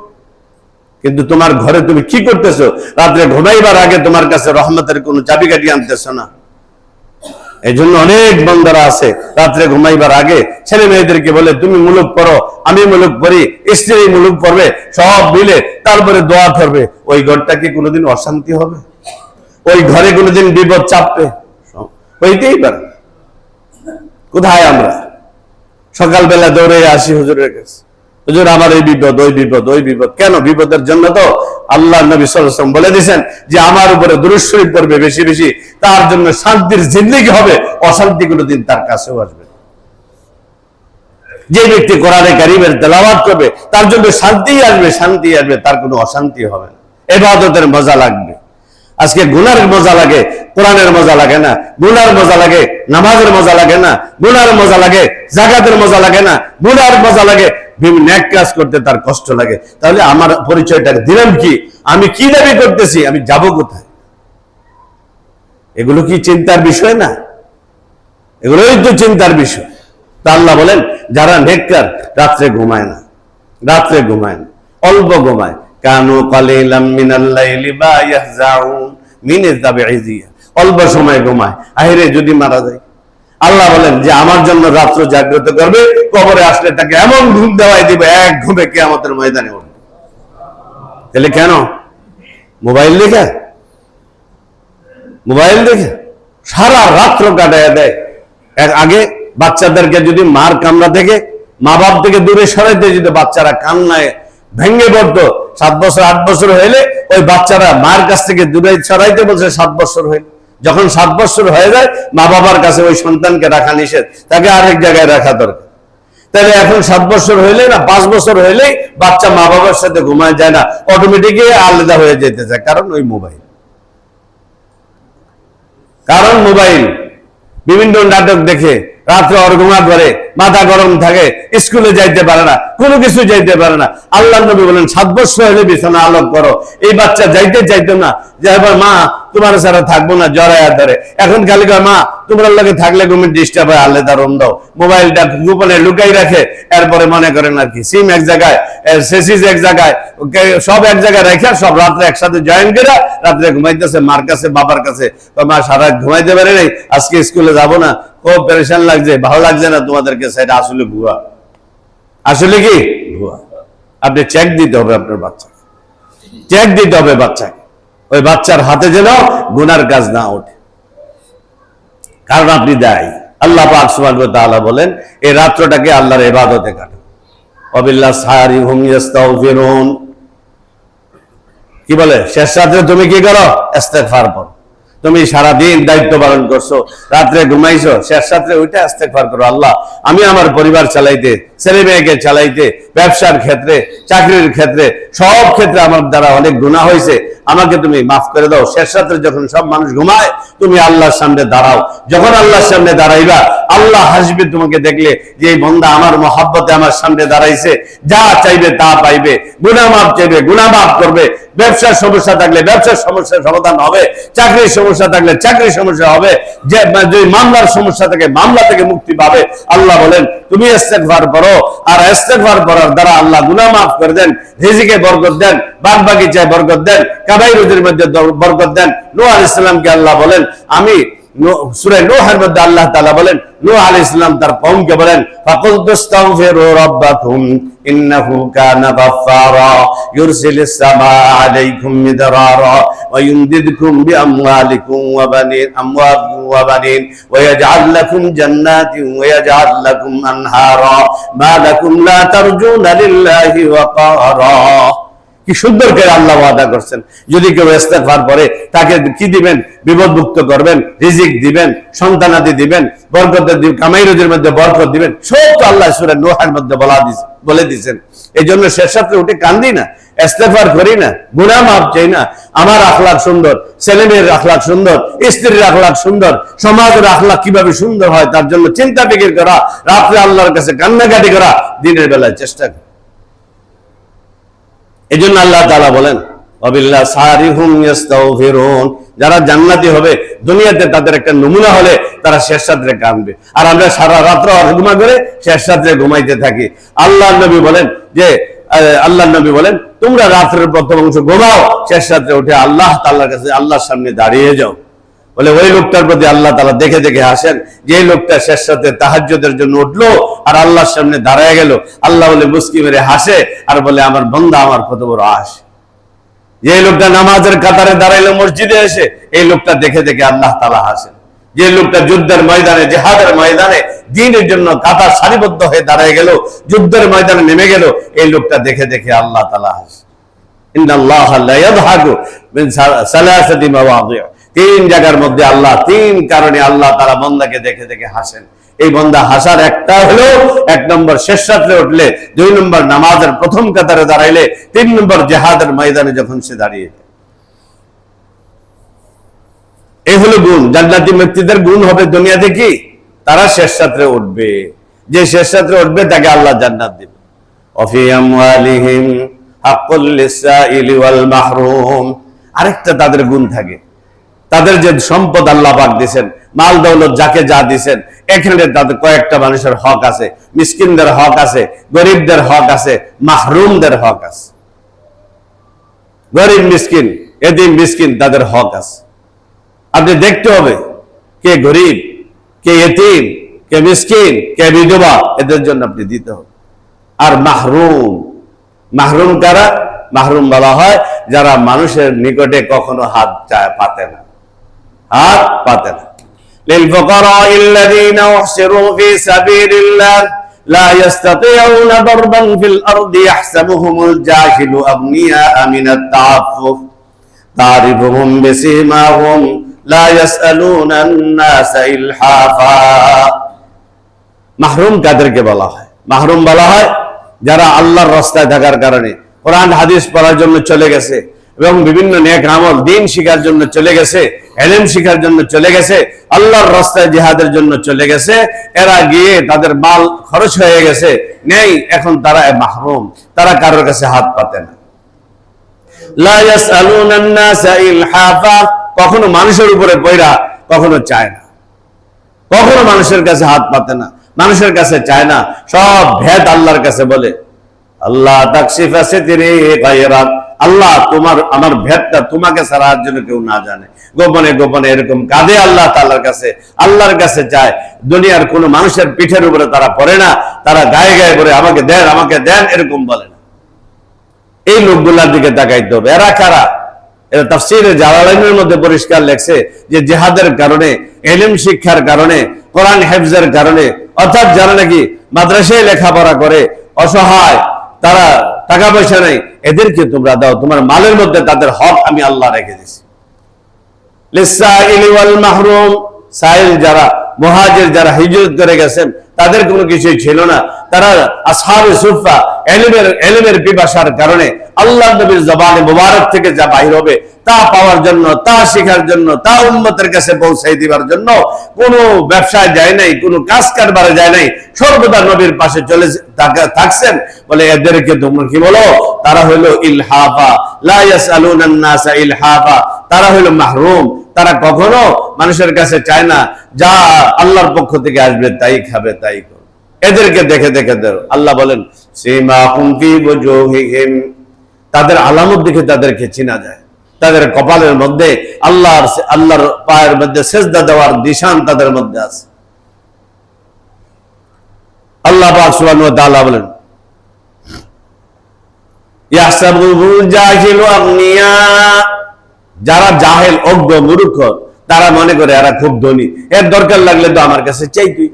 কিন্তু তোমার ঘরে তুমি কি করতেছো? রাত্রে ঘুমাইবার আগে তোমার কাছে রহমতের কোন চাবিকাঠি আনতেছো না। এই জন্য অনেক বান্দারা আছে রাত্রে ঘুমাইবার আগে ছেলে মেয়েদেরকে বলে তুমি মুলুক পড়ো, আমি মুলুক পড়ি, স্ত্রী মুলুক পড়বে, সব মিলে তারপরে দোয়া করবে। ওই ঘরটা কি কোনোদিন অশান্তি হবে? ওই ঘরে কোনোদিন বিপদ চাপবে? হইতেই পারে। কোথায় আমরা সকালবেলা দৌড়ে আসি হুজুরের কাছে, হুজুর আমার এই বিপদ, ওই বিপদ, ওই বিপদ। কেন? বিপদের জন্য তো আল্লাহ নবী সাল্লাল্লাহু আলাইহি ওয়াসাল্লাম বলে দিয়েছেন যে আমার উপরে দুরূদ শরীফ পড়বে বেশি বেশি, তার জন্য শান্তির জিন্দেগি হবে, অশান্তি কোনোদিন তার কাছেও আসবে না। যে ব্যক্তি কোরআনে কারীমের তেলাওয়াত করবে তার জন্য শান্তি আসবে, শান্তি আসবে, তার কোনো অশান্তি হবে না। ইবাদতের মজা লাগবে। আজকে গুনার মজা লাগে, কোরআনের মজা লাগে না। গুনার মজা লাগে, নামাজের মজা লাগে না। গুনার মজা লাগে, যাকাতের মজা লাগে না। গুনার মজা লাগে, বিভিন্ন এক কাজ করতে তার কষ্ট লাগে। তাহলে আমার পরিচয়টা দিলাম কি? আমি কি দাবি করতেছি? আমি যাব কোথায়? এগুলো কি চিন্তার বিষয় না? এগুলোই তো চিন্তার বিষয়। তা আল্লাহ বলেন যারা নেককার রাত্রে ঘুমায় না, রাত্রে ঘুমায় না, অল্প ঘুমায়। কানু কালিলাম মিনাল লাইলি মা ইয়াহজাউন মিন আয-যাবিযিয়া, অল্প সময় ঘুমায়। আখিরে যদি মারা যায়, আল্লাহ বলেন যে আমার জন্য রাত্র জাগ্রত করবে, কবরে আসলে তাকে এমন ঘুম দেওয়াই দিবে, এক ঘুমে কিয়ামতের ময়দানে উঠবে। তাহলে কেন? মোবাইল দেখে, মোবাইল দেখে সারা রাত্র কাটায় দেয়। আগে বাচ্চাদেরকে যদি মার কামড়া থেকে, মা বাপ থেকে দূরে সরাইতে, যদি বাচ্চারা কান্নায় ভেঙে পড়তো, 7 বছর 8 বছর হইলে ওই বাচ্চারা মার কাছ থেকে দূরে সরাইতে বলছে 7 বছর হইলে। যখন 7 বছর হয়ে যায়, মা বাবার কাছে ওই সন্তানকে রাখা নিষেধ, তাকে আরেক জায়গায় রাখা দরকার। তাহলে এখন 7 বছর হইলে না 5 বছর হইলেই বাচ্চা মা বাবার সাথে ঘুমায় যায় না, অটোমেটিকলি আলাদা হয়ে যেতে চায়। কারণ ওই মোবাইল, কারণ মোবাইল। বিভিন্ন নাটক দেখে রাত্রে অর্ঘুমা করে, মাথা গরম থাকে, স্কুলে যাইতে পারে না, কোনো কিছু যাইতে পারে না। আল্লাহ নবী বলেন 7 বছর হলে বিছানা আলোক করো। এই বাচ্চা যাইতে চাইতো না, যে এবার মা তোমার ছাড়া থাকবো না, জড়ায়া ধরে। এখন খালি কয় মা তোমরা লাগে থাকলে ঘুমে ডিস্টার্ব হয়, আলাদা রুম দাও। মোবাইলটা গোপনে লুকাই রাখে, এরপরে মনে করেন আর কি সিম এক জায়গায়, সেসিস এক জায়গায়, সব এক জায়গায় রেখে সব রাত্রে একসাথে জয়েন করে রাত্রে ঘুমাইতেছে মার কাছে, বাবার কাছে। মা সারা ঘুমাইতে পারে নাই, আজকে স্কুলে যাবো না, খুব পেরেশান লাগছে, ভালো লাগছে না তোমাদেরকে। সেটা আসলে ভুয়া। আসলে কি ভুয়া? আপনি চেক দিতে হবে আপনার বাচ্চাকে, চেক দিতে হবে বাচ্চাকে। ওই বাচ্চার হাতে যেন গুনার কাজ না ওঠে, কারণ আপনি দায়ী। আল্লাহ পাক সুবহানাহু ওয়া তাআলা বলেন এই রাত্রটাকে আল্লাহর ইবাদতে কাটাও। ওয়াবিল্লাহ সারিহুম ইস্তাগফিরুন। কি বলে? শেষ রাত্রে তুমি কি করো? ইস্তেগফার করো। তুমি সারাদিন দায়িত্ব পালন করছো, রাত্রে ঘুমাইছো, শেষ রাত্রে ওইটা ইস্তেগফার করো। আল্লাহ আমি আমার পরিবার চালাইতে, ছেলে মেয়েকে চালাইতে, ব্যবসার ক্ষেত্রে, চাকরির ক্ষেত্রে, সব ক্ষেত্রে আমার দ্বারা অনেক গুনাহ হয়েছে, আমাকে তুমি মাফ করে দাও। শেষ রাত্রে যখন সব মানুষ ঘুমায়, তুমি আল্লাহর সামনে দাঁড়াও। যখন আল্লাহর সামনে দাঁড়াইবা, আল্লাহ হাসবে তোমাকে দেখলে, যে এই বান্দা আমার মহব্বতে আমার সামনে দাঁড়াইছে, যা চাইবে তা পাইবে। গুনাহ মাফ চাইবে, গুনাহ মাফ করবে। ব্যবসার সমস্যা থাকলে ব্যবসার সমস্যার সমাধান হবে, চাকরির সমস্যা থাকলে চাকরির সমস্যা হবে, যে মামলার সমস্যা থেকে মামলা থেকে মুক্তি পাবে। আল্লাহ বলেন তুমি ইস্তেগফার করো, আর ইস্তেগফার করার দ্বারা আল্লাহ গুনাহ মাফ করে দেন, রিজিকে বরকত দেন, বাগ বাগিচায় বরকত দেন, কাবাই রুজির মধ্যে বরকত দেন। নূহ আলাইহিস সালামকে আল্লাহ বলেন, আমি সূরা নূহের মধ্যে আল্লাহ তাআলা বলেন, নূহ আলাইহিস সালাম তার কওমকে বলেন, ফাকুলতুস্তাগফিরু রাব্বাকুম ইন্নাহু কানা গাফফারা ইউরসিলিস সামাআ আলাইকুম মিদরারা ওয়া ইউমদিদকুম বিআমওয়ালিকুম ওয়া বানিন ওয়া ইয়াজআল লাকুম জান্নাতিন ওয়া ইয়াজআল লাকুম আনহারা মা লাকুম লা তারজুনা লিল্লাহি ওয়াকারা। কি কি সুন্দর করে আল্লাহ ওয়াদা করছেন, যদি কেউ ইস্তেগফার করে তাকে কি দিবেন? বিপদমুক্ত করবেন, রিজিক দিবেন, সন্তানাদি দিবেন, বরকতের দিবেন, কামাই রুজির মধ্যে বরকত দিবেন। সব তো আল্লাহ সূরা নূহের মধ্যে বলে দিয়েছেন। এই জন্য শেষ রাত্রে উঠে কান্দি না, ইস্তেগফার করি না, গুনাহ মাফ চাই না। আমার আখলাক সুন্দর, ছেলেমেয়ের আখলাক সুন্দর, স্ত্রীর আখলাক সুন্দর, সমাজের আখলাক কিভাবে সুন্দর হয় তার জন্য চিন্তা ফিকির করা, রাত্রে আল্লাহর কাছে কান্নাকাটি করা, দিনের বেলায় চেষ্টা করা। এই জন্য আল্লাহ তাআলা বলেন ওয়াবিল্লাহ সারিহুম ইস্তাগফিরুন, যারা জান্নাতি হবে দুনিয়াতে তাদের একটা নমুনা হলে তারা শেষ রাত্রে কাঁদবে। আর আমরা সারা রাত্র অঘুমা করে শেষ রাত্রে ঘুমাইতে থাকি। আল্লাহর নবী বলেন তোমরা রাত্রের প্রথম অংশ ঘুমাও, শেষ রাত্রে উঠে আল্লাহ তাআলার কাছে আল্লাহর সামনে দাঁড়িয়ে যাও। বলে ওই লোকটার প্রতি আল্লাহ তাআলা দেখে দেখে হাসেন, যে লোকটা শেষ রাতে তাহাজ্জুদের জন্য উঠলো আর আল্লাহর সামনে দাঁড়ায় গেল। আল্লাহ বলে মুস্কি মেরে হাসে আর বলে আমার বান্দা আমার কত বড় আশ। যে লোকটা নামাজের কাতারে দাঁড়াইলো মসজিদে এসে, এই লোকটা দেখে দেখে আল্লাহ তাআলা হাসেন। যে লোকটা যুদ্ধের ময়দানে, জিহাদের ময়দানে দ্বীনের জন্য কাতার সারিবদ্ধ হয়ে দাঁড়ায় গেল, যুদ্ধের ময়দানে নেমে গেল, এই লোকটা দেখে দেখে আল্লাহ তাআলা হাসেন। ইন্নাল্লাহা লা ইয়াযহাকু মিন সালাসাতি মাওয়াদি', তিন জায়গার মধ্যে আল্লাহ, তিন কারণে আল্লাহ তাআলা বান্দাকে দেখে দেখে হাসেন। এই বান্দা হাসার একটা হলো, এক নম্বর শেষ রাত্রে উঠলে, দুই নম্বর নামাজের প্রথম কাতারে দাঁড়াইলে, তিন নম্বর জিহাদের ময়দানে যখন সে দাঁড়িয়ে। এই হলো গুণ। জান্নাতি ব্যক্তিদের গুণ হবে দুনিয়াতে কি? তারা শেষ রাত্রে উঠবে। যে শেষ রাত্রে উঠবে তাকে আল্লাহ জান্নাত দিবে। ওয়াফি আমওয়ালিহিম হাক্কুল লিসাইলি ওয়াল মাহরুম, আরেকটা তাদের গুণ থাকে। তাদের যে সম্পদ আল্লাহ পাক দিয়েছেন, মাল দৌলত যাকে যা দিয়েছেন, এখানে তাদের কয়েকটা মানুষের হক আছে। মিসকিনদের হক আছে, গরিবদের হক আছে, মাহরুমদের হক আছে। গরিব মিসকিন, এতিম মিসকিন, তাদের হক আছে। আপনি দেখতে হবে কে গরিব, কে এতিম, কে মিসকিন, কে বিধবা, এদের জন্য আপনি দিতে হবে। আর মাহরুম, মাহরুম কারা? মাহরুম বলা হয় যারা মানুষের নিকটে কখনো হাত পাতে না, হাত পাতে না। للفقراء الذين احصروا في سبيل الله لا يستطيعون ضربا في الارض يحسبهم الجاهل اغنياء من التعفف تعرفهم بسيماهم لا يسألون الناس إلحافا। মাহরুম কাদেরকে বলা হয়? মাহরুম বলা হয় যারা আল্লাহর রাস্তায় থাকার কারণে কোরআন হাদিস পড়ার জন্য চলে গেছে এবং বিভিন্ন নেক আমল দিন শিখার জন্য চলে গেছে, ইলম শিখার জন্য চলে গেছে, আল্লাহর রাস্তায় জিহাদের জন্য চলে গেছে। এরা গিয়ে তাদের মাল খরচ হয়ে গেছে, নেই, এখন তারা মাহরুম, তারা কারোর কাছে হাত পাতে না। লা ইয়াসআলুনা আন-নাসা ইলহাফা, কখনো মানুষের উপরে পয়রা কখনো চায় না, কখনো মানুষের কাছে হাত পাতে না, মানুষের কাছে চায় না, সব ভেদ আল্লাহর কাছে বলে। আল্লাহ তাকশিফা সিতরি গায়রাক, আল্লাহ তোমার আমার ভেদটা তোমাকে ছাড়া আর জন্য কেউ না জানে। গোপনে গোপনে এরকম কাঁদে আল্লাহ তাআলার কাছে, আল্লাহর কাছে চায়। দুনিয়ার কোনো মানুষের পিঠের উপরে তারা পড়ে না, তারা গায়ে গায়ে পড়ে আমাকে দেন, আমাকে দেন, এরকম বলে না। এই লোকগুলার দিকে তাকাইতে হবে। এরা কারা? এরা তাফসীরে জালালাইনের মধ্যে পরিষ্কার লেখছে যে জিহাদের কারণে, ইলম শিক্ষার কারণে, কোরআন হিফজের কারণে, অর্থাৎ যারা নাকি মাদ্রাসায় লেখাপড়া করে, অসহায়, তারা টাকা পয়সা নেই, এদেরকে তোমরা দাও, তোমার মালের মধ্যে তাদের হক আমি আল্লাহ রেখে দিয়েছি। লিসাইলি ওয়াল মাহরুম, সাইল যারা মুহাজির, যারা হিজরত করে গেছেন, তাদের কোনো কিছুই ছিল না। তারা আসহাবে সুফা, ইলমের পিপাসার কারণে আল্লাহর নবীর জবানে মুবারক থেকে যা বাহির হবে তা পাওয়ার জন্য, তা শেখার জন্য, তা উম্মতের কাছে পৌঁছাই দিবার জন্য কোনো ব্যবসায় যায় নাই, কোনো কাজ কারবারে যায় নাই, সর্বদা নবীর পাশে চলে থাকছেন। বলে এদেরকে তোমরা কি বলো? তারা হইল ইলহাফা, লা ইয়াসআলুনা আন-নাসা ইলহাফা, তারা হইল মাহরুম। তারা কখনো মানুষের কাছে চায় না, যা আল্লাহর পক্ষ থেকে আসবে তাই খাবে, তাই করবে। এদেরকে দেখে দেখে দেও। আল্লাহ বলেন সীমাহুম ফি বুজুহিহিম, তাদের আলামত দেখে তাদেরকে চেনা যায়। তাদের কপালের মধ্যে আল্লাহর পায়ের মধ্যে সেজদা দেওয়ার নিশান তাদের মধ্যে আছে। আল্লাহ পাক সুবহানাহু ওয়া তাআলা বলেন ইয়াহসাবুহুল জাহিলু আগনিয়া, যারা জাহেল, অজ্ঞ, মূর্খ, তারা মনে করে এরা খুব ধনী, এর দরকার লাগলে তো আমার কাছে চাইতুই।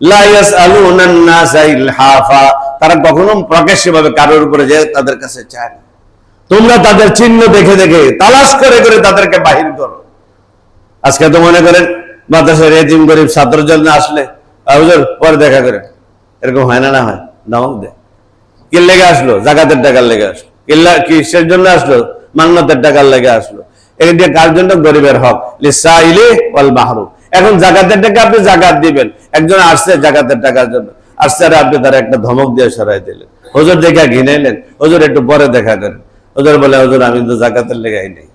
লা ইয়াসআলুনা আন-নাসা ইলহাফা, তারা কখনো প্রকাশ্যে ভাবে কারোর উপরে যে তাদের কাছে চায় না। তোমরা তাদের চিহ্ন দেখে দেখে তালাশ করে করে তাদেরকে বাহির করো। আজকে তো মনে করেন মাদ্রাসার এতিম গরিব ছাত্রের জন্য আসলে হুজুর পরে দেখা করে, এরকম হয় না? না হয়, ধমক দেয়। কি লেগে আসলো? জাকাতের টাকার লেগে আসলো। কিসের জন্য আসলো? মান্নাতের টাকার লেগে আসলো। এই দিয়ে কার জন্য? গরিবের হক, লিসাইলি ওয়াল মাহরুম। এখন জাকাতের টাকা আপনি জাকাত দিবেন, একজন আসছে জাকাতের টাকার জন্য আসছে, আর আপনি তার একটা ধমক দিয়ে সরাই দিলেন। হুজুর দেখা ঘিনাইলেন, হুজুর একটু পরে দেখা করেন। হুজুর বলে, হুজুর আমি তো জাকাতের লেগাই নেই,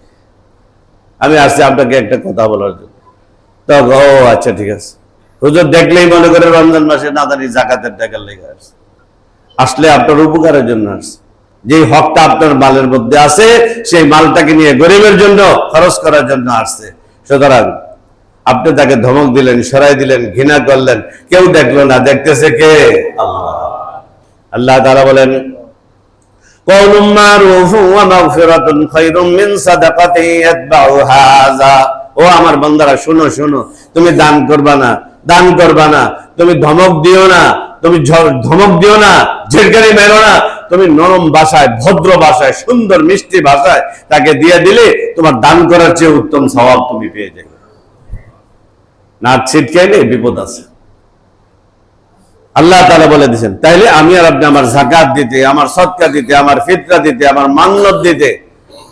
আমি আসছি আপনাকে একটা কথা বলার জন্য। তো ও আচ্ছা ঠিক আছে। হুজুর দেখলেই মনে করে রমজান মাসে না জানি জাকাতের টাকার লেগে আসছে। আসলে আপনার উপকারের জন্য আসছে। যে হকটা আপনার মালের মধ্যে আছে সেই মালটাকে নিয়ে গরিবের জন্য খরচ করার জন্য আসছে। সুতরাং আপনি তাকে ধমক দিলেন, সরাই দিলেন, ঘৃণা করলেন, কেউ দেখলো না, দেখতেছে কে? আল্লাহ। আল্লাহ তাআলা বলেন, কওলুম মারুফুন ওয়া মাগফিরাতুন খায়রুম মিন সাদাকাতিন ইয়াতবাউহা আযা। ও আমার বান্দারা, শোনো শোনো, তুমি দান করবা না, দান করবা না, তুমি ধমক দিও না, তুমি ধমক দিও না, ঝেড়কানি মেরো না, তুমি নরম ভাষায়, ভদ্র ভাষায়, সুন্দর মিষ্টি ভাষায় তাকে দিয়ে দিলে তোমার দান করার চেয়ে উত্তম সওয়াব তুমি পেয়ে যাবে। না ছিটকাইলে বিপদ আছে। আল্লাহ তাআলা বলে দিয়েছেন, তাইলে আমি আর আপনি আমার যাকাত দিতে, আমার সদকা দিতে, আমার ফিতরা দিতে, আমার মান্নত দিতে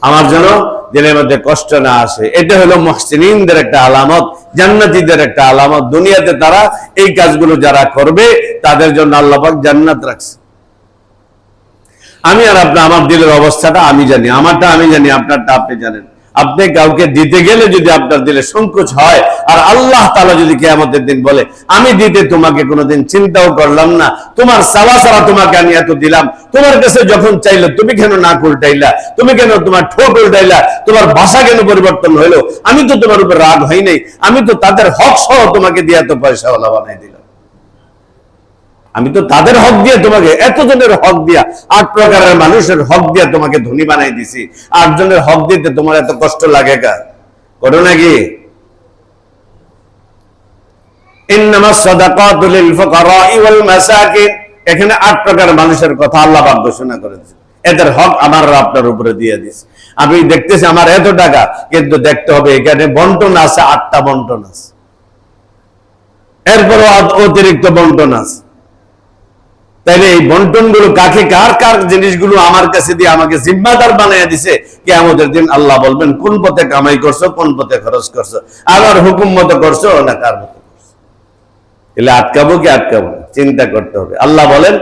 আমার যেন দিলের মধ্যে কষ্ট না আসে। এটা হলো মুহসিনিনদের একটা আলামত, জান্নাতীদের একটা আলামত। দুনিয়াতে তারা এই কাজগুলো যারা করবে তাদের জন্য আল্লাহ পাক জান্নাত রাখছে। আমি আর আপনি আমার দিলের অবস্থাটা আমি জানি, আমারটা আমি জানি, আপনারটা আপনি জানেন। আপনি কাউকে দিতে গেলে যদি আপনার দিলে সংকোচ হয়, আর আল্লাহ তাআলা যদি কিয়ামতের দিন বলে আমি দিতে তোমাকে কোনোদিন চিন্তাও করলাম না, তোমার চাওয়া ছাড়া তোমাকে আমি এত দিলাম, তোমার কাছে যখন চাইলে তুমি কেন নাক উল্টাইলা, তুমি কেন তোমার ঠোঁট উল্টাইলা, তোমার ভাষা কেন পরিবর্তন হইলো, আমি তো তোমার উপর রাগ হই নাই, আমি তো তাদের হক সহ তোমাকে দিয়ে এত পয়সাওয়ালা বানাই দিলাম, আমি তো তাদের হক দিয়ে তোমাকে, এতজনের হক দিয়া, 8 প্রকারের মানুষের হক দিয়া তোমাকে ধনী বানাই দিছি, 8 জনের হক দিতে তোমার এত কষ্ট লাগে কা? করো নাকি? ইন্নামাস সাদাকাতু লিল ফুকারাই ওয়াল মাসাকিন, এখানে 8 প্রকারের মানুষের কথা আল্লাহ পাক ঘোষণা করেছে। এদের হক আমার আপনার উপরে দিয়ে দিয়েছে। আমি দেখতেছি আমার এত টাকা, কিন্তু দেখতে হবে এখানে বন্টন আছে, 8টা বন্টন আছে, এরপর অতিরিক্ত বন্টন আছে। তাইলে এই বন্টন গুলো কাকে, কার কার জিনিসগুলো আমার কাছে দিয়ে আমাকে জিম্মাদার বানিয়ে দিছে, কিয়ামতের দিন আল্লাহ বলবেন কোন পথে কামাই করছো, কোন পথে খরচ করছো, আমার হুকুম মতো করছো না কার মতো করছো। তাহলে আটকাবো কি আটকাবো না, চিন্তা করতে হবে। আল্লাহ বলেন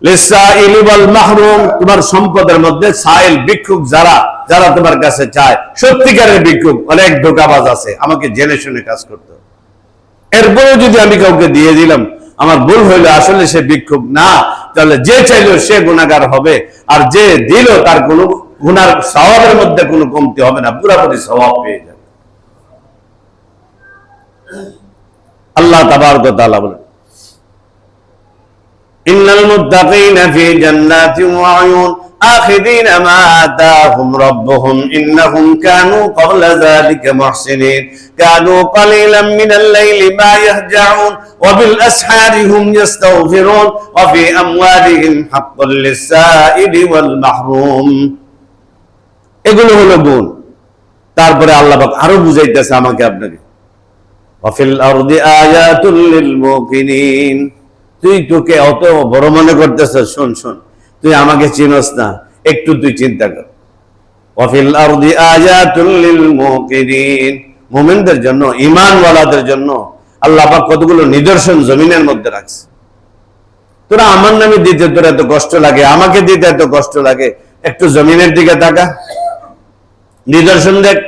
লিসাইলি ওয়াল মাহরুম, তোমার সম্পদের মধ্যে সাইল, ভিক্ষুক যারা যারা তোমার কাছে চায়, সত্যিকারের ভিক্ষুক, অনেক ধোঁকাবাজ আছে, আমাকে জেনে শুনে কাজ করতে হবে। এরপরেও যদি আমি কাউকে দিয়ে দিলাম, আমার ভুল হইলো, আসলে সে ভিক্ষুক না, তাহলে যে চাইলো সে গুনাহগার হবে, আর যে দিল তার কোনো গুনার সওয়াবের মধ্যে কোনো কমতি হবে না, পুরোপুরি সওয়াব পেয়ে যাবে। আল্লাহ তাবারক ওয়া তাআলা বলেন, ইন্নাল মুত্তাকিনা ফি জান্নাতিন ওয়া উয়ুন আখিদিনা মা আতাহুম রাব্বুহুম ইন্নাহুম কানু ক্বাবলা যালিকা মুহসিনিন কানু ক্বালিলাম মিনাল লাইলি মা ইয়াহজাউন ওয়া বিল আসহারি হুম ইস্তাগফিরুন ওয়া ফি আমওয়ালিহিম হাক্কুল লিস-সাইলি ওয়াল মাহরুম। এগুলো হলো গুণ। তারপরে আল্লাহ পাক আরো বুঝাইতেছে আমাকে আপনাকে, ওয়া ফিল আরদি আয়াতুল লিল মুকিনিন। তুই তোকে অত বড় মনে করতেছ, শোন শোন, তুই আমাকে চিনস না, একটু তুই চিন্তা কর। ওয়াফিল আরদি আয়াতুল লিল মুকিনিন, মুমিনদের জন্য, ঈমানওয়ালাদের জন্য আল্লাহ পাক কতগুলো নিদর্শন জমিনের মধ্যে রাখছে। তোরা আমার নামে দিতে তোর এত কষ্ট লাগে, আমাকে দিতে এত কষ্ট লাগে, একটু জমিনের দিকে তাকা, নিদর্শন দেখ।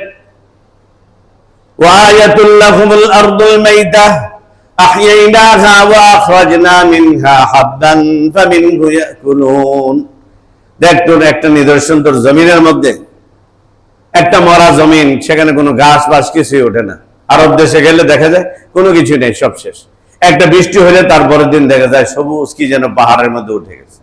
ওয়া আয়াতুল লাহুমুল আরদুল মাইতা আহইনাহা ওয়া আখরাজনা মিনহা হাববান ফামিনহু ইয়াকুলুন। দেখ তোর একটা নিদর্শন তোর জমিনের মধ্যে, একটা মরা জমিন, সেখানে কোনো ঘাস বাস কিছুই ওঠে না। আরব দেশে গেলে দেখা যায় কোনো কিছু নেই, সব শেষ। একটা বৃষ্টি হলে তারপরের দিন দেখা যায় সবুজ কি যেন পাহাড়ের মধ্যে উঠে গেছে,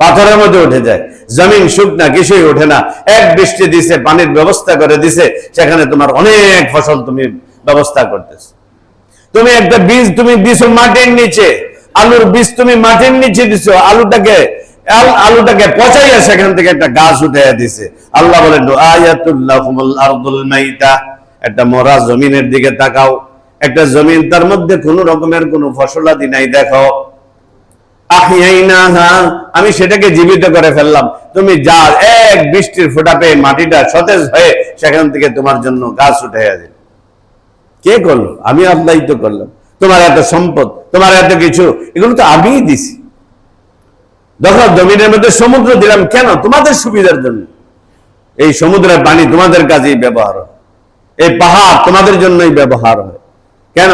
পাথরের মধ্যে উঠে যায়, জমিন শুকনা, কিছুই ওঠে না। এক বৃষ্টি দিছে, পানির ব্যবস্থা করে দিছে, সেখানে তোমার অনেক ফসল তুমি ব্যবস্থা করতেছ। তুমি একটা বীজ তুমি দিছো মাটির নিচে, আলুর বীজ তুমি মাটির নিচে দিছো, আলুটাকে পচাইয়া সেখান থেকে একটা গাছ উঠাইয়া দিছে। আল্লাহ বলেন আয়াতুল লাহুমুল আরদুল মাইতা, একটা মরা জমিনের দিকে তাকাও, একটা জমিন তার মধ্যে কোন রকমের কোন ফসলাদি নাই, দেখো। আহইয়াইনাহা, আমি সেটাকে জীবিত করে ফেললাম। তুমি যা এক বৃষ্টির ফোঁটা পেয়ে মাটিটা সতেজ হয়ে সেখান থেকে তোমার জন্য গাছ উঠাইয়া দিল। কে করলো? আমি আল্লাহই তো করলাম। তোমার এত সম্পদ, তোমার এত কিছু, এগুলো তো আমিই দিছি। দেখো জমিনের মধ্যে সমুদ্র দিলাম কেন? তোমাদের সুবিধার জন্য। এই সমুদ্রের পানি তোমাদের কাজেই ব্যবহার হয়, এই পাহাড় তোমাদের জন্যই ব্যবহার হয়। কেন?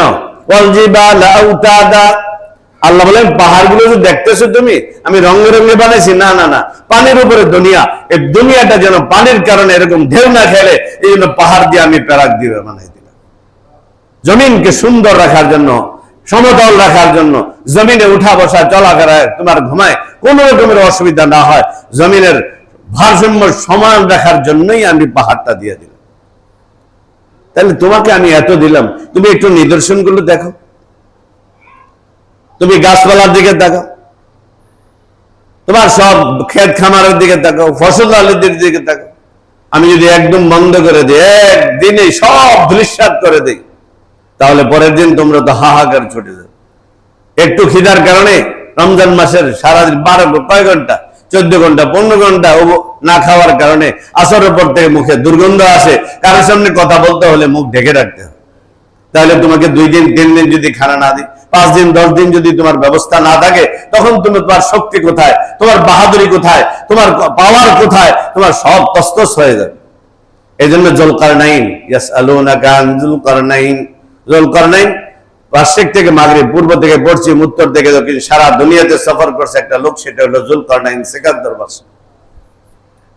আল্লাহ বলেন পাহাড়গুলো যে দেখতেছো তুমি, আমি রঙে রঙে বানাইছি? না না না, পানির উপরে দুনিয়া, এই দুনিয়াটা যেন পানির কারণে এরকম ঢেউ না খেলে, এই জন্য পাহাড় দিয়ে আমি প্যারাক দিয়ে বানাই দিলাম। জমিনকে সুন্দর রাখার জন্য, সমতল রাখার জন্য, জমিনে উঠা বসা চলাফেরায় তোমার ঘুমায় কোন রকমের অসুবিধা না হয়, জমিনের ভারসাম্য সমান রাখার জন্যই আমি পাহাড়টা দিয়ে দিলাম। তাহলে তোমাকে আমি এত দিলাম, তুমি একটু নিদর্শনগুলো দেখো, তুমি গাছপালার দিকে তাকাও, তোমার সব ক্ষেত খামারের দিকে তাকাও, ফসল আলুদের দিকে তাকাও। আমি যদি একদম বন্ধ করে দিই, একদিনে সব ধূলিসাৎ করে দিই, তাহলে পরের দিন তোমরা তো হাহাকার ছুটে যাবে। একটু খিদার কারণে রমজান মাসের সারাদিন 12 কয় ঘন্টা, 14 ঘন্টা 15 ঘন্টা না খাওয়ার কারণে আসরের পর থেকে মুখে দুর্গন্ধ আসে, কারোর সামনে কথা বলতে হলে মুখ ঢেকে রাখতে হবে। তাহলে তোমাকে 2 দিন 3 দিন যদি খানা না দিই, 5 দিন 10 দিন যদি তোমার ব্যবস্থা না থাকে, তখন তোমার শক্তি কোথায়, তোমার বাহাদুরি কোথায়, তোমার পাওয়ার কোথায়, তোমার সব তস্তস হয়ে যাবে। এই জন্য যুলকারনাইন, ইয়াসআলুনাকা আন যুলকারনাইন, যুলকারনাইন পাশ্চিম থেকে মাগরিব, পূর্ব থেকে পশ্চিম, উত্তর থেকে দক্ষিণ, সারা দুনিয়াতে সফর করছে একটা লোক, সেটা হলো যুলকারনাইন সিকান্দার বাদশা।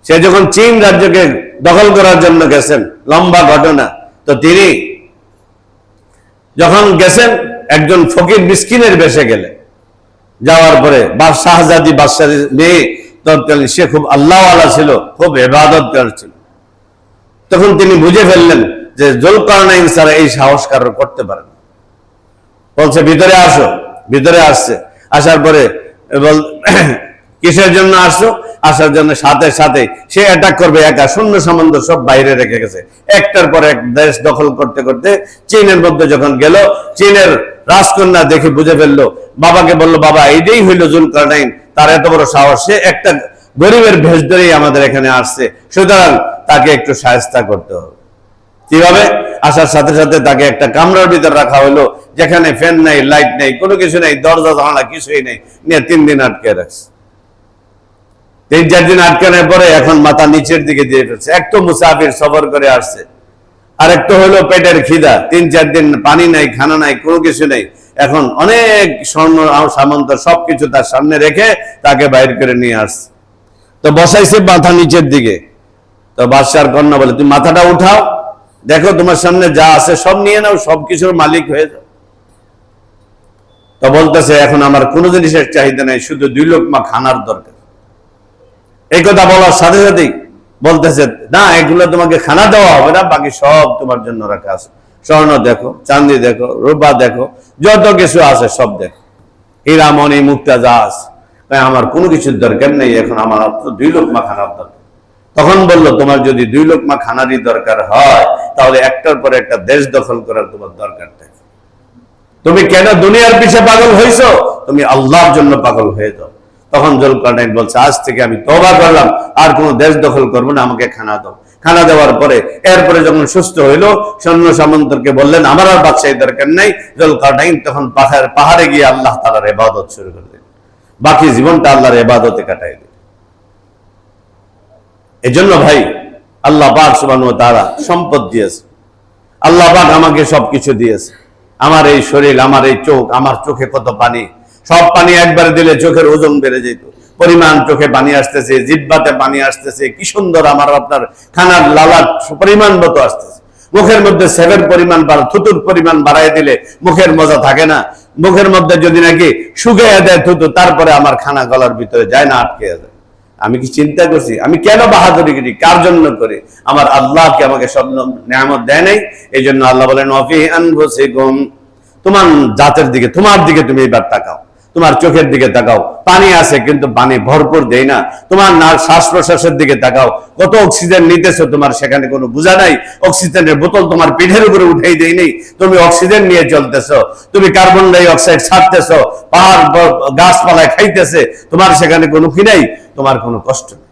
সে যখন চীন রাজ্যকে দখল করার জন্য গেছেন, লম্বা ঘটনা। তো তিনি যখন গেছেন একজন ফকির মিসকিনের বেশে গেলে, যাওয়ার পরে শাহজাদি বাদশার মেয়ে, তৎকালীন সে খুব আল্লাহওয়ালা ছিল, খুব ইবাদতগার ছিল। তখন তিনি বুঝে ফেললেন যে যুলকারনাইন ছাড়া এই সাহস কারো করতে পারে না। বলছে ভিতরে আসো। ভিতরে আসছে। আসার পরে কিসের জন্য আসছো? আসার জন্য সাথে সাথে সে অ্যাটাক করবে একা, শূন্য সম্বন্ধ সব বাইরে রেখে গেছে। একটার পর এক দেশ দখল করতে করতে চীনের মধ্যে যখন গেল, চীনের রাজকন্যা দেখে বুঝে ফেললো, বাবাকে বললো, বাবা এইটাই হইলো যুলকারনাইন, তার এত বড় সাহস, সে একটা গরিবের ভেষ ধরেই আমাদের এখানে আসছে, সুতরাং তাকে একটু শায়েস্তা করতে হবে। কিভাবে? আসার সাথে সাথে তাকে একটা কামরার ভিতর রাখা হলো, যেখানে ফ্যান নাই, লাইট নাই, কোনো কিছু নাই, দরজা জানালা কিছুই নেই, নিয়ে 3 দিন আটকে রাখছে। 3-4 দিন আটকানোর পরে এখন মাথা নিচের দিকে দিয়ে ফেলছে। এক তো মুসাফির সফর করে আসছে, আর এক তো হলো পেটের খিদা, 3-4 দিন পানি নাই, খানা নাই, কোনো কিছু নেই। এখন অনেক স্বর্ণ সামন্ত সবকিছু তার সামনে রেখে তাকে বাইর করে নিয়ে আসছে। তো বসাইছে মাথা নিচের দিকে। তো বাদশার কন্যা বলে, তুমি মাথাটা উঠাও, দেখো তোমার সামনে যা আছে সব নিয়ে নাও, সবকিছুর মালিক হয়ে যাও। তো বলতেছে, এখন আমার কোনো জিনিসের চাহিদা নাই, শুধু 2 লোকমা খানার দরকার। এই কথা বলার সাথে সাথেই বলতেছে, না এগুলো তোমাকে খানা দেওয়া হবে না, বাকি সব তোমার জন্য রাখা আছে। স্বর্ণ দেখো, চাঁদি দেখো, রূপা দেখো, যত কিছু আছে সব দেখো, হীরামণি মুক্তা যা আছে, তাই আমার কোনো কিছুর দরকার নেই, এখন আমার 2 লোকমা খানার দরকার। তখন বললো, তোমার যদি 2 লোকমা খানারই দরকার হয়, তাহলে একটার পর একটা দেশ দখল করার তোমার দরকার নেই। তুমি কেন দুনিয়ার পিছে পাগল হইছো? তুমি আল্লাহর জন্য পাগল হয়ে যাও। তখন যুলকারনাইন বলছে, আজ থেকে আমি তওবা করলাম, আর কোনো দেশ দখল করবো না, আমাকে খানা দাও। খানা দেওয়ার পরে এরপরে যখন সুস্থ হইলো, সৈন্য সামন্তকে বললেন, আমার আর বাদশাহী দরকার নাই। যুলকারনাইন তখন পাহাড়ে গিয়ে আল্লাহ তাআলার ইবাদত শুরু করলেন, বাকি জীবনটা আল্লাহর ইবাদতে কাটাই দিলেন। এজন্য ভাই, আল্লাহ পাক সুবহানাহু ওয়া তাআলা সম্পদ দিয়েছে, আল্লাহ পাক আমাকে সবকিছু দিয়েছে। আমার এই শরীর, আমার এই চোখ, আমার চোখে কত পানি, সব পানি একবারে দিলে চোখের ওজন বেড়ে যেত, পরিমাণ চোখে পানি আসতেছে, জিহ্বাতে পানি আসতেছে, কি সুন্দর আমার আপনার খানার লালাট পরিমাণ মতো আসতেছে। মুখের মধ্যে সেভের পরিমাণ থুতুর পরিমাণ বাড়াই দিলে মুখের মজা থাকে না। মুখের মধ্যে যদি নাকি শুকিয়ে দেয় থুতু, তারপরে আমার খানা গলার ভিতরে যায় না, আটকে যায়। আমি কি চিন্তা করছি আমি কেন বাহাদুরি করি, কার জন্য করি? আমার আল্লাহ কি আমাকে সব নিয়ামত দেয় নাই? এই জন্য আল্লাহ বলেন, ওয়াফি আনফুসিকুম, তোমার জাতের দিকে, তোমার দিকে তুমি এবার তাকাও। তোমার চোখের দিকে তাকাও, পানি আছে কিন্তু পানি ভরপুর দেই না। তোমার শ্বাস প্রশ্বাসের দিকে তাকাও, কত অক্সিজেন নিতেছো, তোমার সেখানে কোনো বোঝা নাই। অক্সিজেনের বোতল তোমার পিঠের উপরে উঠাই দেই নেই, তুমি অক্সিজেন নিয়ে চলতেছো। তুমি কার্বন ডাই অক্সাইড ছাড়তেছো, পাহাড় গাছপালায় খাইতেছে, তোমার সেখানে কোনো কি নাই, তোমার কোনো কষ্ট নেই।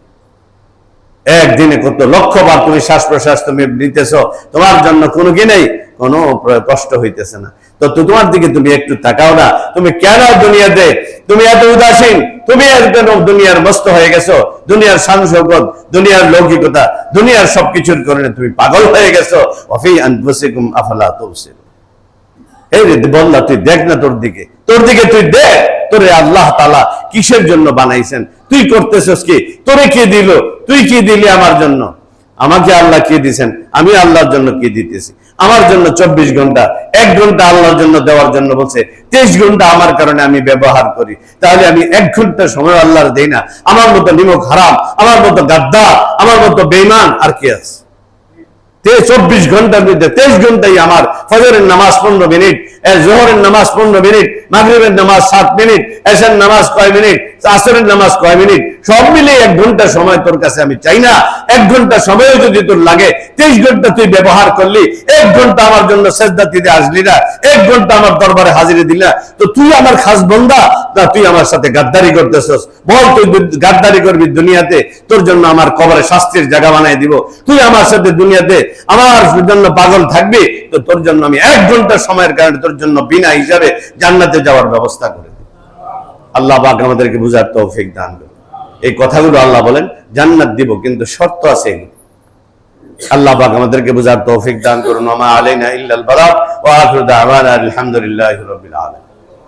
একদিনে কত লক্ষবার তুমি শ্বাস প্রশ্বাস তুমি নিতেছো, তোমার জন্য কোনো কি নেই, কোনো কষ্ট হইতেছে না। তো তোমার দিকে তুমি একটু তাকাও না। তুমি কেন দুনিয়াতে তুমি এত উদাসীন? তুমি কেন দুনিয়ার মস্ত হয়ে গেছো? দুনিয়ার শান শৌকত, দুনিয়ার লৌকিকতা, দুনিয়ার সবকিছুর কারণে তুমি পাগল হয়ে গেছো। ওয়াফি আনফুসিকুম আফালা তুবসিরুন। এই রে বল্লা, তুই দেখ না তোর দিকে তুই দেখ, তোরে আল্লাহ তাআলা কিসের জন্য বানাইছেন? তুই করতেছস কি? তোরে কে দিল? তুই কি দিলি আমার জন্য? আমাকে আল্লাহ কি দিয়েছেন? আমি আল্লাহর জন্য কি দিতেছি? আমার জন্য 24 ঘন্টা, 1 ঘন্টা আল্লাহর জন্য দেওয়ার জন্য বলছে, 23 ঘন্টা আমার কারণে আমি ব্যবহার করি। তাহলে আমি 1 ঘন্টা সময় আল্লাহর দেই না? আমার মতো নিমক হারাম, আমার মতো গাদ্দার, আমার মতো বেঈমান আর কি আছে? 24 ঘন্টার মধ্যে 23 ঘন্টাই আমার ফজরের নামাজ 15 মিনিট, জোহরের নামাজ 15 মিনিট, মাগরিবের নামাজ 7 মিনিট, এশার নামাজ কয় মিনিট, আসরের নামাজ কয় মিনিট, সব মিলে 1 ঘন্টা সময় তোর কাছে আমি চাই না? 1 ঘন্টা সময় যদি তোর লাগে, 23 ঘন্টা তুই ব্যবহার করলি, 1 ঘন্টা আমার জন্য সেজদা দিতে আসলি না, 1 ঘন্টা আমার দরবারে হাজিরি দিলি না, তো তুই আমার খাস বান্দা না তুই আমার সাথে গাদ্দারি করতেছস? বল, তুই গাদ্দারি করবি দুনিয়াতে, তোর জন্য আমার কবরে শাস্তির জায়গা বানাই দিব। তুই আমার সাথে দুনিয়াতে আমার জন্য পাগল থাকবি, তো তোর জন্য আমি 1 ঘন্টা সময়ের কারণে তোর জন্য বিনা হিসাবে জান্নাতে যাওয়ার ব্যবস্থা করে দিই। আল্লাহ পাক আমাদেরকে বুঝার তৌফিক দান করুন। এই কথাগুলো আল্লাহ বলেন জান্নাত দিব, কিন্তু শর্ত আছে। আল্লাহ পাক আমাদেরকে বুঝার তৌফিক দান করুন। ওয়া মা আলাইনা ইল্লাল বালাগ ওয়া আখিরু দাওয়ানা আলহামদুলিল্লাহি রাব্বিল আলামিন।